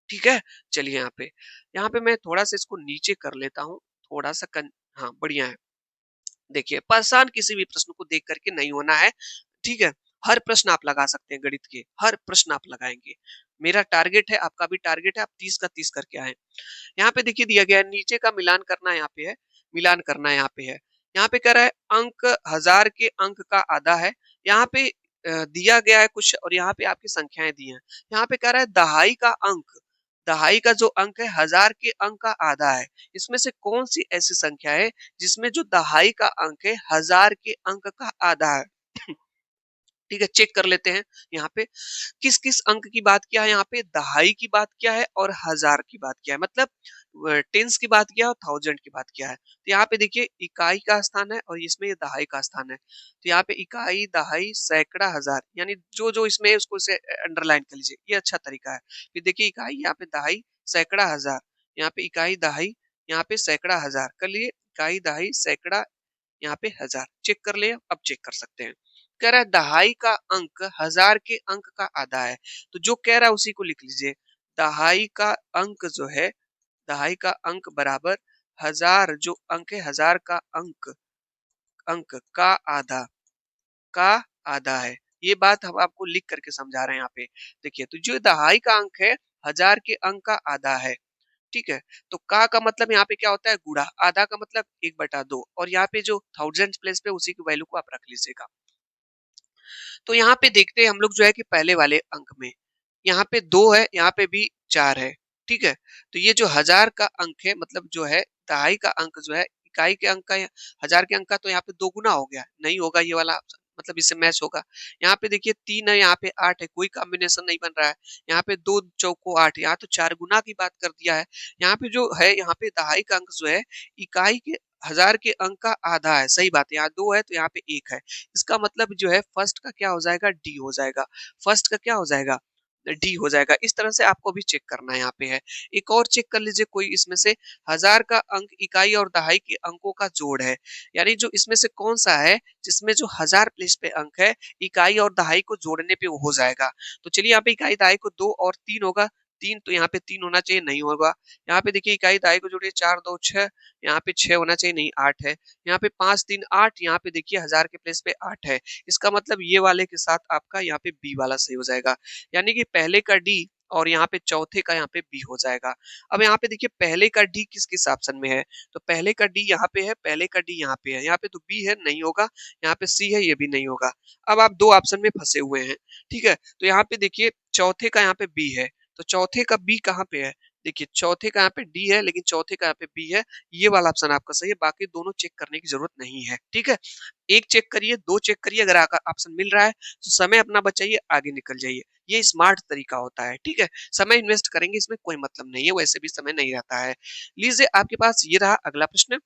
ठीक है, चलिए यहाँ पे मैं थोड़ा सा इसको नीचे कर लेता हूँ, थोड़ा सा हाँ बढ़िया है। देखिए परेशान किसी भी प्रश्न को देख करके नहीं होना है। ठीक है, हर प्रश्न आप लगा सकते हैं, गणित के हर प्रश्न आप लगाएंगे। मेरा टारगेट है, आपका भी टारगेट है, आप 30 का 30 करके आए। यहाँ पे देखिए दिया गया है, नीचे का मिलान करना यहाँ पे है, मिलान करना यहाँ पे है। यहाँ पे कह रहा है अंक 1000 के अंक का आधा है। यहाँ पे दिया गया है कुछ और यहाँ पे आपकी संख्याएं दी हैं। यहाँ पे कह रहा है दहाई का अंक, दहाई का जो अंक है 1000 के अंक का आधा है। इसमें से कौन सी ऐसी संख्या है जिसमें जो दहाई का अंक है 1000 के अंक का आधा है? ठीक है, चेक कर लेते हैं यहाँ पे किस किस अंक की बात किया है। यहाँ पे दहाई की बात किया है और 1000 की बात किया है, मतलब टेंस की बात किया है और थाउजेंड की बात किया है। तो यहाँ पे देखिए इकाई का स्थान है और इसमें ये दहाई का स्थान है। तो यहाँ पे इकाई, दहाई, सैकड़ा, हजार, यानी जो जो इसमें है उसको इसे अंडरलाइन कर लीजिए, ये अच्छा तरीका है। फिर देखिए इकाई, यहाँ पे दहाई, सैकड़ा, हजार, यहाँ पे इकाई, दहाई, यहाँ पे सैकड़ा, हजार कर लिए। इकाई, दहाई, सैकड़ा, यहाँ पे हजार चेक कर ले। अब चेक कर सकते हैं। कह रहा है दहाई का अंक 1000 के अंक का आधा है। तो जो कह रहा है उसी को लिख लीजिए। दहाई का अंक जो है, दहाई का अंक बराबर 1000, जो अंक है 1000 का अंक, अंक का आधा, का आधा है। ये बात हम आपको लिख करके समझा रहे हैं यहाँ पे। देखिए तो जो दहाई का अंक है 1000 के अंक का आधा है। ठीक है, तो का मतलब यहाँ पे क्या होता है गुणा, आधा का मतलब 1/2, और यहाँ पे जो थाउजेंड प्लेस पे उसी की वैल्यू को आप रख लीजिएगा। तो यहाँ पे देखते हैं हम लोग जो है कि पहले वाले अंक में यहाँ पे 2 है, यहाँ पे भी 4 है। ठीक है, तो ये जो 1000 का अंक है, मतलब जो है दहाई का अंक जो है इकाई के अंक का 1000 के अंक का, तो यहाँ पे 2 गुना हो गया, नहीं होगा ये वाला ऑप्शन, मतलब इससे मैच होगा। यहाँ पे देखिए 3 है, यहाँ पे 8 है, कोई कॉम्बिनेशन नहीं बन रहा है। यहाँ पे 2 चौको 8, यहाँ तो 4 गुना की बात कर दिया है। यहाँ पे जो है, यहाँ पे दहाई का अंक जो है इकाई के 1000 के अंक का आधा है, सही बात है। यहाँ 2 है तो यहाँ पे 1 है। इसका मतलब जो है फर्स्ट का क्या हो जाएगा, डी हो जाएगा। फर्स्ट का क्या हो जाएगा, डी हो जाएगा। इस तरह से आपको भी चेक करना है। यहाँ पे है एक और, चेक कर लीजिए कोई इसमें से 1000 का अंक इकाई और दहाई के अंकों का जोड़ है, यानी जो इसमें से कौन सा है जिसमें जो 1000 प्लेस पे अंक है इकाई और दहाई को जोड़ने पे वो हो जाएगा। तो चलिए यहाँ पे इकाई दहाई को 2 और 3 होगा, 3 तो यहाँ पे 3 होना चाहिए, नहीं होगा। यहाँ पे देखिए इकाई दहाई को जोड़िए, 4 2 6, यहाँ पे 6 होना चाहिए, नहीं 8 है। यहाँ पे 5 3 8, यहाँ पे देखिए 1000 के प्लेस पे 8 है। इसका मतलब ये वाले के साथ आपका यहाँ पे बी वाला सही हो जाएगा, यानी कि पहले का डी और यहाँ पे चौथे का यहाँ पे बी हो जाएगा। अब यहाँ पे देखिए पहले का डी किस किस ऑप्शन में है, तो पहले का डी यहाँ पे है, पहले का डी यहाँ पे है, यहाँ पे तो बी है, नहीं होगा। यहाँ पे सी है, ये भी नहीं होगा। अब आप दो ऑप्शन में फंसे हुए हैं। ठीक है, तो यहाँ पे देखिए चौथे का यहाँ पे बी है, तो चौथे का बी कहाँ पे है, देखिए चौथे का यहाँ पे डी है लेकिन चौथे का यहाँ पे बी है। ये वाला ऑप्शन आपका सही है, बाकी दोनों चेक करने की जरूरत नहीं है। ठीक है, एक चेक करिए, दो चेक करिए, अगर ऑप्शन मिल रहा है तो समय अपना बचाइए, आगे निकल जाइए। ये स्मार्ट तरीका होता है। ठीक है, समय इन्वेस्ट करेंगे इसमें कोई मतलब नहीं है, वैसे भी समय नहीं रहता है। लीजिए आपके पास ये रहा अगला प्रश्न।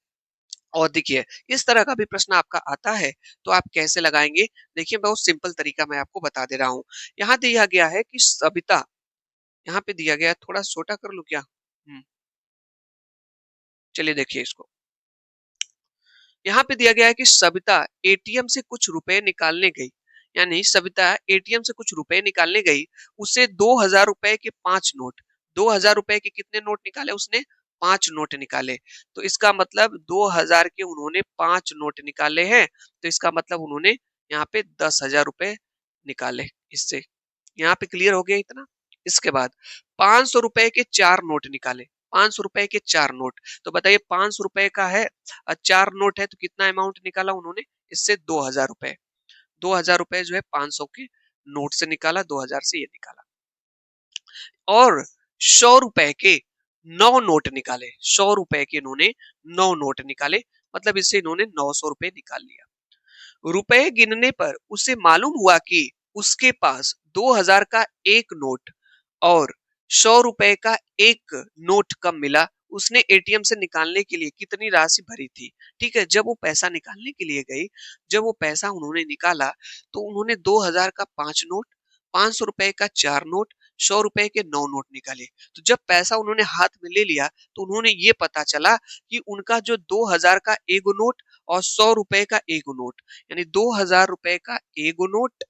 और देखिए इस तरह का भी प्रश्न आपका आता है तो आप कैसे लगाएंगे, देखिए बहुत सिंपल तरीका मैं आपको बता दे रहा हूँ। यहाँ दिया गया है कि सविता, यहाँ पे दिया गया है, थोड़ा छोटा कर लूं क्या? चलिए देखिए इसको। यहाँ पे दिया गया है कि सविता एटीएम से कुछ रुपए निकालने गई, यानी सविता एटीएम से कुछ रुपए निकालने गई, उसे 2000 रुपए के 5 नोट, 2000 रुपए के कितने नोट निकाले उसने, 5 नोट निकाले। तो इसका मतलब 2000 के उन्होंने 5 नोट निकाले हैं, तो इसका मतलब उन्होंने यहाँ पे 10,000 रुपए निकाले इससे। यहाँ पे क्लियर हो गया इतना। इसके बाद 500 रुपए के 4 नोट निकाले, 500 रुपए के 4 नोट। तो बताइए 500 रुपए का है, 4 नोट है, तो कितना अमाउंट निकाला उन्होंने इससे, 2000 रुपए। 2000 रुपए जो है 500 के नोट से निकाला, 2000 से ये निकाला। और 100 रुपए के 9 नोट निकाले, 100 रुपए के इन्होंने 9 नोट निकाले, मतलब इससे इन्होंने 900 रुपए निकाल लिया। रुपए गिनने पर उसे मालूम हुआ कि उसके पास 2000 का एक नोट और 100 रुपए का एक नोट कम मिला। उसने एटीएम से निकालने के लिए कितनी राशि भरी थी। ठीक है, जब वो पैसा निकालने के लिए गई, जब वो पैसा उन्होंने निकाला तो उन्होंने 2000 का 5 नोट, 500 रुपए का 4 नोट, 100 रुपए के 9 नोट निकाले। तो जब पैसा उन्होंने हाथ में ले लिया तो उन्होंने ये पता चला कि उनका जो 2000 का एक नोट और 100 रुपए का एक नोट, यानी 2000 रुपए का एक नोट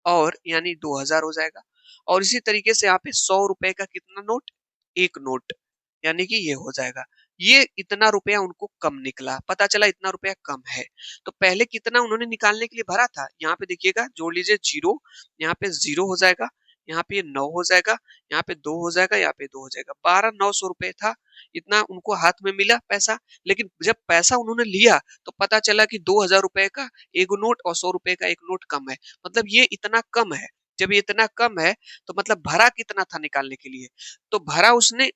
और यानी 2000 हो जाएगा। और इसी तरीके से यहाँ पे 100 रुपए का कितना नोट, एक नोट, यानी कि ये हो जाएगा। ये इतना रुपया उनको कम निकला, पता चला इतना रुपया कम है। तो पहले कितना उन्होंने निकालने के लिए भरा था, यहाँ पे देखिएगा जोड़ लीजिए जीरो, यहाँ पे जीरो हो जाएगा। यहाँ पे 9 हो जाएगा, यहाँ पे 2 हो जाएगा, यहाँ पे 2 हो जाएगा। 12,900 रुपए था, इतना उनको हाथ में मिला पैसा। लेकिन जब पैसा उन्होंने लिया तो पता चला कि 2,000 रुपए का एक नोट और 100 रुपए का एक नोट कम है। मतलब ये इतना कम है। जब ये इतना कम है तो मतलब भरा कितना था निकालने के लिए? तो भरा उसने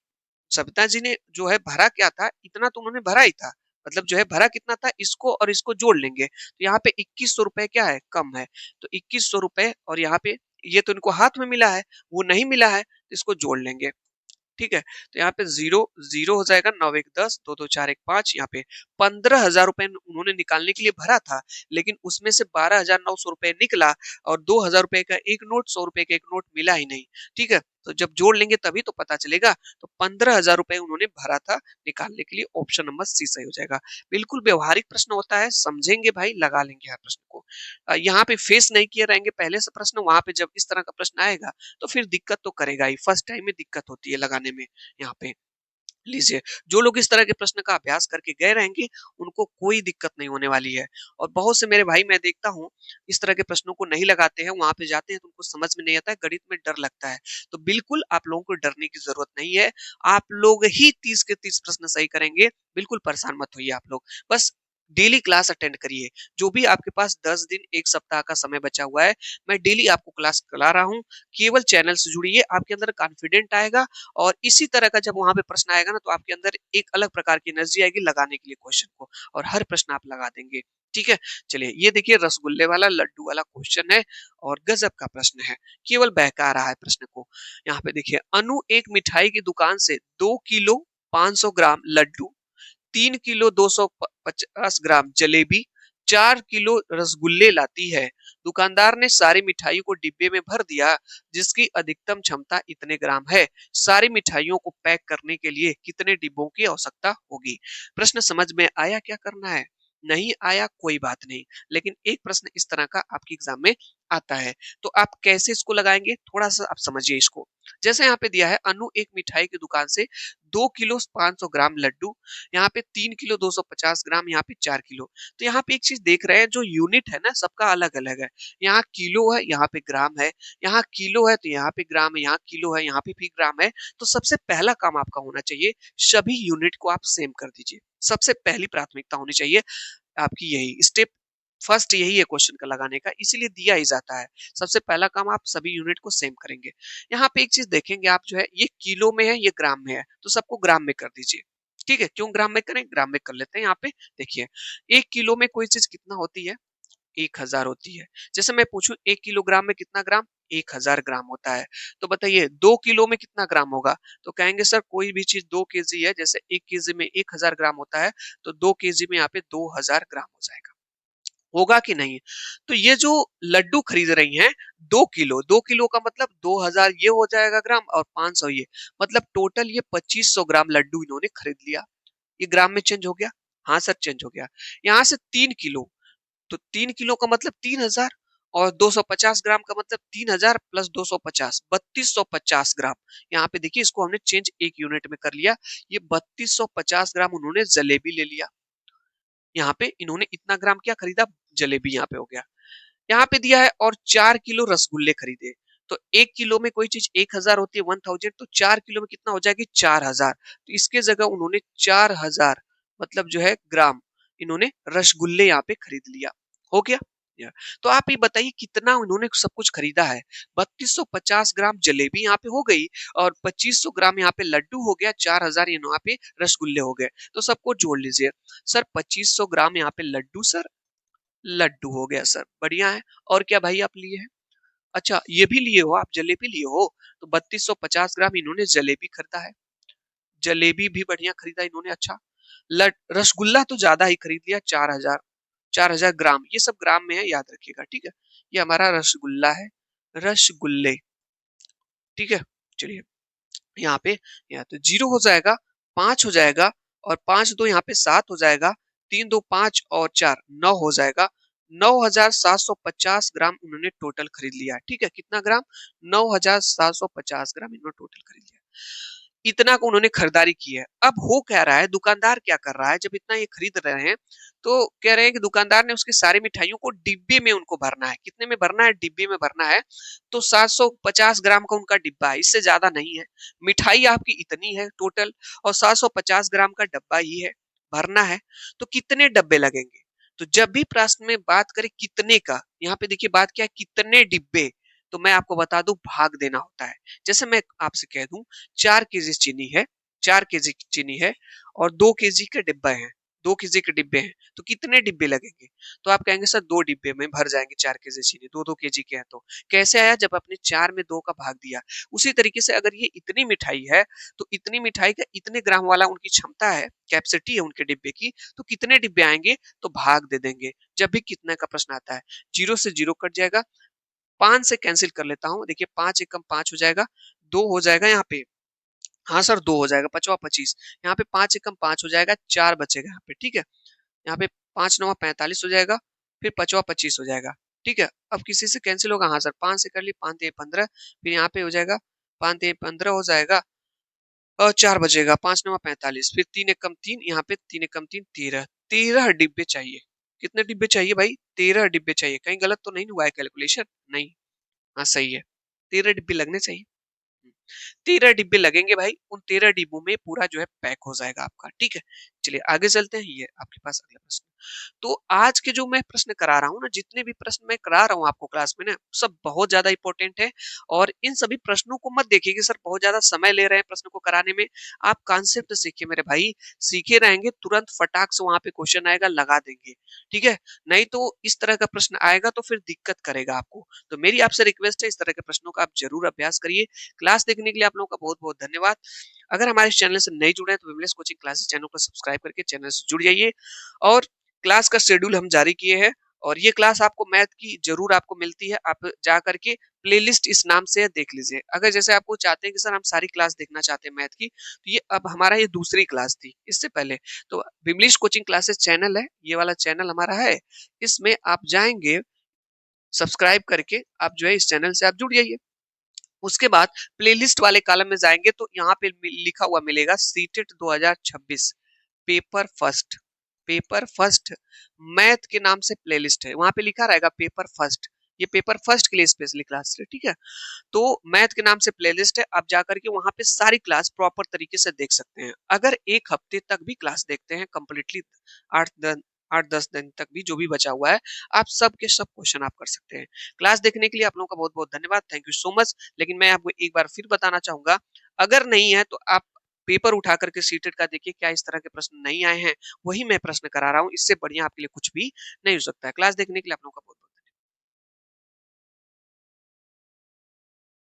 सविता जी ने जो है भरा क्या था, इतना तो उन्होंने भरा ही था। मतलब जो है भरा कितना था, इसको और इसको जोड़ लेंगे तो यहाँ पे 2100 रुपए क्या है, कम है। तो 2100 रुपए और यहाँ पे ये तो इनको हाथ में मिला है, वो नहीं मिला है तो इसको जोड़ लेंगे। ठीक है, तो यहाँ पे जीरो जीरो हो जाएगा, 9 एक 10, 2 2 4 1 5। यहाँ पे 15,000 रुपए उन्होंने निकालने के लिए भरा था, लेकिन उसमें से 12,900 रुपए निकला और 2,000 रुपए का एक नोट, 100 रुपए का एक नोट मिला ही नहीं। ठीक है, तो जब जोड़ लेंगे तभी तो पता चलेगा। तो 15,000 रुपए उन्होंने भरा था निकालने के लिए, ऑप्शन नंबर सी सही हो जाएगा। बिल्कुल व्यवहारिक प्रश्न होता है, समझेंगे भाई, लगा लेंगे हर प्रश्न को। यहाँ पे फेस नहीं किए रहेंगे पहले से प्रश्न, वहां पे जब इस तरह का प्रश्न आएगा तो फिर दिक्कत तो करेगा ही, फर्स्ट टाइम में दिक्कत होती है लगाने में। यहाँ पे लीजिए, जो लोग इस तरह के प्रश्न का अभ्यास करके गए रहेंगे उनको कोई दिक्कत नहीं होने वाली है। और बहुत से मेरे भाई मैं देखता हूँ इस तरह के प्रश्नों को नहीं लगाते हैं, वहां पे जाते हैं तो उनको समझ में नहीं आता है, गणित में डर लगता है। तो बिल्कुल आप लोगों को डरने की जरूरत नहीं है। आप लोग ही 30 के 30 प्रश्न सही करेंगे, बिल्कुल परेशान मत होइए आप लोग। बस डेली क्लास अटेंड करिए। जो भी आपके पास 10 दिन 1 सप्ताह का समय बचा हुआ है, मैं डेली आपको क्लास करा रहा हूँ। केवल चैनल से जुड़िए, आपके अंदर कॉन्फिडेंट आएगा और इसी तरह का जब वहां पे प्रश्न आएगा ना तो आपके अंदर एक अलग प्रकार की एनर्जी आएगी लगाने के लिए क्वेश्चन को, और हर प्रश्न आप लगा देंगे। ठीक है, चलिए ये देखिए रसगुल्ले वाला लड्डू वाला क्वेश्चन है और गजब का प्रश्न है, केवल बहका रहा है प्रश्न को। यहाँ पे देखिए, अनु एक मिठाई की दुकान से 2 किलो 500 ग्राम लड्डू, 3 किलो 250 ग्राम जलेबी, 4 किलो रसगुल्ले लाती है। दुकानदार ने सारी मिठाइयों को डिब्बे में भर दिया जिसकी अधिकतम क्षमता इतने ग्राम है। सारी मिठाइयों को पैक करने के लिए कितने डिब्बों की आवश्यकता होगी? प्रश्न समझ में आया? क्या करना है? नहीं आया कोई बात नहीं, लेकिन एक प्रश्न इस तरह का आपके एग्जाम में आता है, तो आप कैसे इसको लगाएंगे थोड़ा सा आप समझिए इसको। जैसे यहाँ पे दिया है, अनु एक मिठाई की दुकान से 2 किलो 500 ग्राम लड्डू, यहाँ पे 3 किलो 250 ग्राम, यहाँ पे 4 किलो। तो यहाँ पे एक चीज देख रहे हैं, जो यूनिट है ना सबका अलग अलग है। यहाँ किलो है, यहाँ पे ग्राम है, यहाँ किलो है तो यहाँ पे ग्राम है, यहाँ किलो है यहाँ पे भी ग्राम है। तो सबसे पहला काम आपका होना चाहिए, सभी यूनिट को आप सेम कर दीजिए। सबसे पहली प्राथमिकता होनी चाहिए आपकी, यही स्टेप फर्स्ट यही है क्वेश्चन का लगाने का, इसीलिए दिया ही जाता है। सबसे पहला काम आप सभी यूनिट को सेम करेंगे। यहाँ पे एक चीज देखेंगे आप, जो है ये किलो में है ये ग्राम में है, तो सबको ग्राम में कर दीजिए। ठीक है, क्यों ग्राम में करें, ग्राम में कर लेते हैं। यहाँ पे देखिए, 1 किलो में कोई चीज कितना होती है, 1,000 होती है। जैसे मैं पूछूं 1 किलोग्राम में कितना ग्राम, 1,000 ग्राम होता है। तो बताइए 2 किलो में कितना ग्राम होगा? तो कहेंगे सर कोई भी चीज 2 केजी है, जैसे 1 केजी में 1,000 ग्राम होता है, तो 2 केजी में यहाँ पे 2,000 ग्राम हो जाएगा। होगा कि नहीं? तो ये जो लड्डू खरीद रही हैं 2 किलो, 2 किलो का मतलब 2,000 ये हो जाएगा ग्राम और 500 ये, मतलब टोटल ये 2500 ग्राम लड्डू इन्होंने खरीद लिया। ये ग्राम में चेंज हो गया? हाँ सर चेंज हो गया। यहाँ से 3 किलो, तो 3 किलो का मतलब 3,000 और 250 ग्राम का मतलब 3,000 प्लस 250, 3250 ग्राम। यहाँ पे देखिए इसको हमने चेंज एक यूनिट में कर लिया। ये 3250 ग्राम उन्होंने जलेबी ले लिया। यहाँ पे इन्होंने इतना ग्राम क्या खरीदा, जलेबी यहाँ पे हो गया। यहाँ पे दिया है और 4 किलो रसगुल्ले खरीदे। तो 1 किलो में कोई चीज 1,000 होती है, 1,000, तो 4 किलो में कितना हो जाएगी, 4,000। तो इसके जगह उन्होंने 4,000 मतलब जो है ग्राम इन्होंने रसगुल्ले यहाँ पे खरीद लिया। हो गया या? तो आप ये बताइए कितना उन्होंने सब कुछ खरीदा है। 3250 ग्राम जलेबी यहाँ पे हो गई और 2500 ग्राम यहाँ पे लड्डू हो गया, 4,000 यहाँ पे रसगुल्ले हो गए। तो सबको जोड़ लीजिए। सर 2500 ग्राम यहाँ पे लड्डू, सर लड्डू हो गया सर, बढ़िया है। और क्या भाई आप लिए हैं? अच्छा ये भी लिए हो आप, जलेबी लिए हो, तो 3250 ग्राम इन्होंने जलेबी खरीदा है। जलेबी भी बढ़िया खरीदा इन्होंने। अच्छा रसगुल्ला तो ज्यादा ही खरीद लिया, 4,000, 4,000 ग्राम, ये सब ग्राम में है याद रखिएगा। ठीक है, ये हमारा रसगुल्ला है, रसगुल्ले। ठीक है, चलिए यहाँ पे, यहाँ तो जीरो हो जाएगा, 5 हो जाएगा और 5 2 यहाँ पे 7 हो जाएगा, 3 2 5 और 4 9 हो जाएगा। 9,750 ग्राम उन्होंने टोटल खरीद लिया। ठीक है, कितना ग्राम, 9,750 ग्राम इन्होंने टोटल खरीद लिया। इतना को उन्होंने खरीदारी की है। अब हो क्या रहा है, दुकानदार क्या कर रहा है, जब इतना ये खरीद रहे हैं, तो कह रहे हैं कि दुकानदार ने उसकी सारी मिठाइयों को डिब्बे में उनको भरना है। कितने में भरना है? डिब्बे में भरना है। तो 750 ग्राम का उनका डिब्बा है, इससे ज़्यादा नहीं है। मिठाई आपकी इतनी है टोटल और 750 ग्राम का डब्बा ही है, भरना है। तो कितने डब्बे लगेंगे? तो जब भी प्रश्न में बात करें कितने का, यहाँ पे देखिए बात क्या है, कितने डिब्बे, तो मैं आपको बता दूं भाग देना होता है। जैसे मैं आपसे कह दूं 4 केजी चीनी है, 4 केजी चीनी है और 2 केजी के डिब्बे हैं, 2 केजी के डिब्बे हैं, तो कितने डिब्बे लगेंगे? तो आप कहेंगे सर 2 डिब्बे में भर जाएंगे 4 केजी चीनी, 2-2 केजी के हैं तो। कैसे आया? जब आपने 4 में 2 का भाग दिया। उसी तरीके से अगर ये इतनी मिठाई है, तो इतनी मिठाई का इतने ग्राम वाला उनकी क्षमता है, कैपेसिटी है उनके डिब्बे की, तो कितने डिब्बे आएंगे? तो भाग दे देंगे। जब भी कितने का प्रश्न आता है, 0 से 0 कट जाएगा, 5 से कैंसिल कर लेता हूँ। देखिए 5 एकम 5 हो जाएगा, 2 हो जाएगा यहाँ पे। हाँ सर 2 हो जाएगा, 5वाँ 25। यहाँ पे 5 एकम 5 हो जाएगा, 4 बचेगा यहाँ पे, ठीक है। यहाँ पे 5 नवा 45 हो जाएगा, फिर 5वाँ 25 हो जाएगा, ठीक है। अब किसी से कैंसिल होगा? हाँ सर 5 से कर ली, 5 तिये 15, फिर यहाँ पे हो जाएगा 5 तिये 15 हो जाएगा और 4 बचेगा, 5 नवा 45, फिर 3 एकम 3, यहाँ पे 3 एकम 3 13, 13 डिब्बे चाहिए। कितने डिब्बे चाहिए भाई? 13 डिब्बे चाहिए। कहीं गलत तो नहीं हुआ है कैलकुलेशन? नहीं, हाँ सही है, 13 डिब्बे लगने चाहिए। 13 डिब्बे लगेंगे भाई, उन 13 डिब्बों में पूरा जो है पैक हो जाएगा आपका, ठीक है। चलिए आगे चलते हैं, ये आपके पास अगला प्रश्न। तो आज के जो मैं प्रश्न करा रहा हूँ ना, जितने भी प्रश्न मैं करा रहा हूँ आपको क्लास में ना, सब बहुत ज्यादा इंपॉर्टेंट है। और इन सभी प्रश्नों को मत देखिए कि सर बहुत ज्यादा समय ले रहे हैं प्रश्न को कराने में। आप कॉन्सेप्ट सीखिए मेरे भाई, सीखे रहेंगे तुरंत फटाक से वहां पे क्वेश्चन आएगा, लगा देंगे, ठीक है। नहीं तो इस तरह का प्रश्न आएगा तो फिर दिक्कत करेगा आपको। तो मेरी आपसे रिक्वेस्ट है, इस तरह के प्रश्नों का आप जरूर अभ्यास करिए। क्लास देखने के लिए आप लोगों का बहुत बहुत धन्यवाद। अगर हमारे इस चैनल से नहीं जुड़े हैं तो विमलेश कोचिंग क्लासेस चैनल को सब्सक्राइब करके चैनल से जुड़ जाइए। और क्लास का शेड्यूल हम जारी किए हैं, और ये क्लास आपको मैथ की जरूर आपको मिलती है। आप जा करके प्लेलिस्ट इस नाम से देख लीजिए। अगर जैसे आपको चाहते हैं कि सर हम सारी क्लास देखना चाहते हैं मैथ की, तो ये अब हमारा ये दूसरी क्लास थी इससे पहले। तो विमलेश कोचिंग क्लासेस चैनल है, ये वाला चैनल हमारा है। इसमें आप जाएंगे, सब्सक्राइब करके आप जो है इस चैनल से आप जुड़ जाइए। उसके बाद प्लेलिस्ट वाले कॉलम में जाएंगे तो यहाँ पे लिखा हुआ मिलेगा CTET 2026 paper first. Paper first math के नाम से प्लेलिस्ट है, वहां पे लिखा रहेगा पेपर फर्स्ट। ये पेपर फर्स्ट के लिए स्पेशली क्लास है, ठीक है। तो मैथ के नाम से प्लेलिस्ट है, आप जाकर के वहां पे सारी क्लास प्रॉपर तरीके से देख सकते हैं। अगर एक हफ्ते तक भी क्लास देखते हैं कंप्लीटली, 8 दिन 8-10 दिन तक भी जो भी बचा हुआ है, आप सब के सब क्वेश्चन आप कर सकते हैं। क्लास देखने के लिए आप लोगों का बहुत बहुत धन्यवाद, थैंक यू सो मच। लेकिन मैं आपको एक बार फिर बताना चाहूंगा, अगर नहीं है तो आप पेपर उठा करके सीटेट का देखिए, क्या इस तरह के प्रश्न नहीं आए हैं? वही मैं प्रश्न करा रहा हूँ, इससे बढ़िया आपके लिए कुछ भी नहीं हो सकता है। क्लास देखने के लिए आप लोगों का बहुत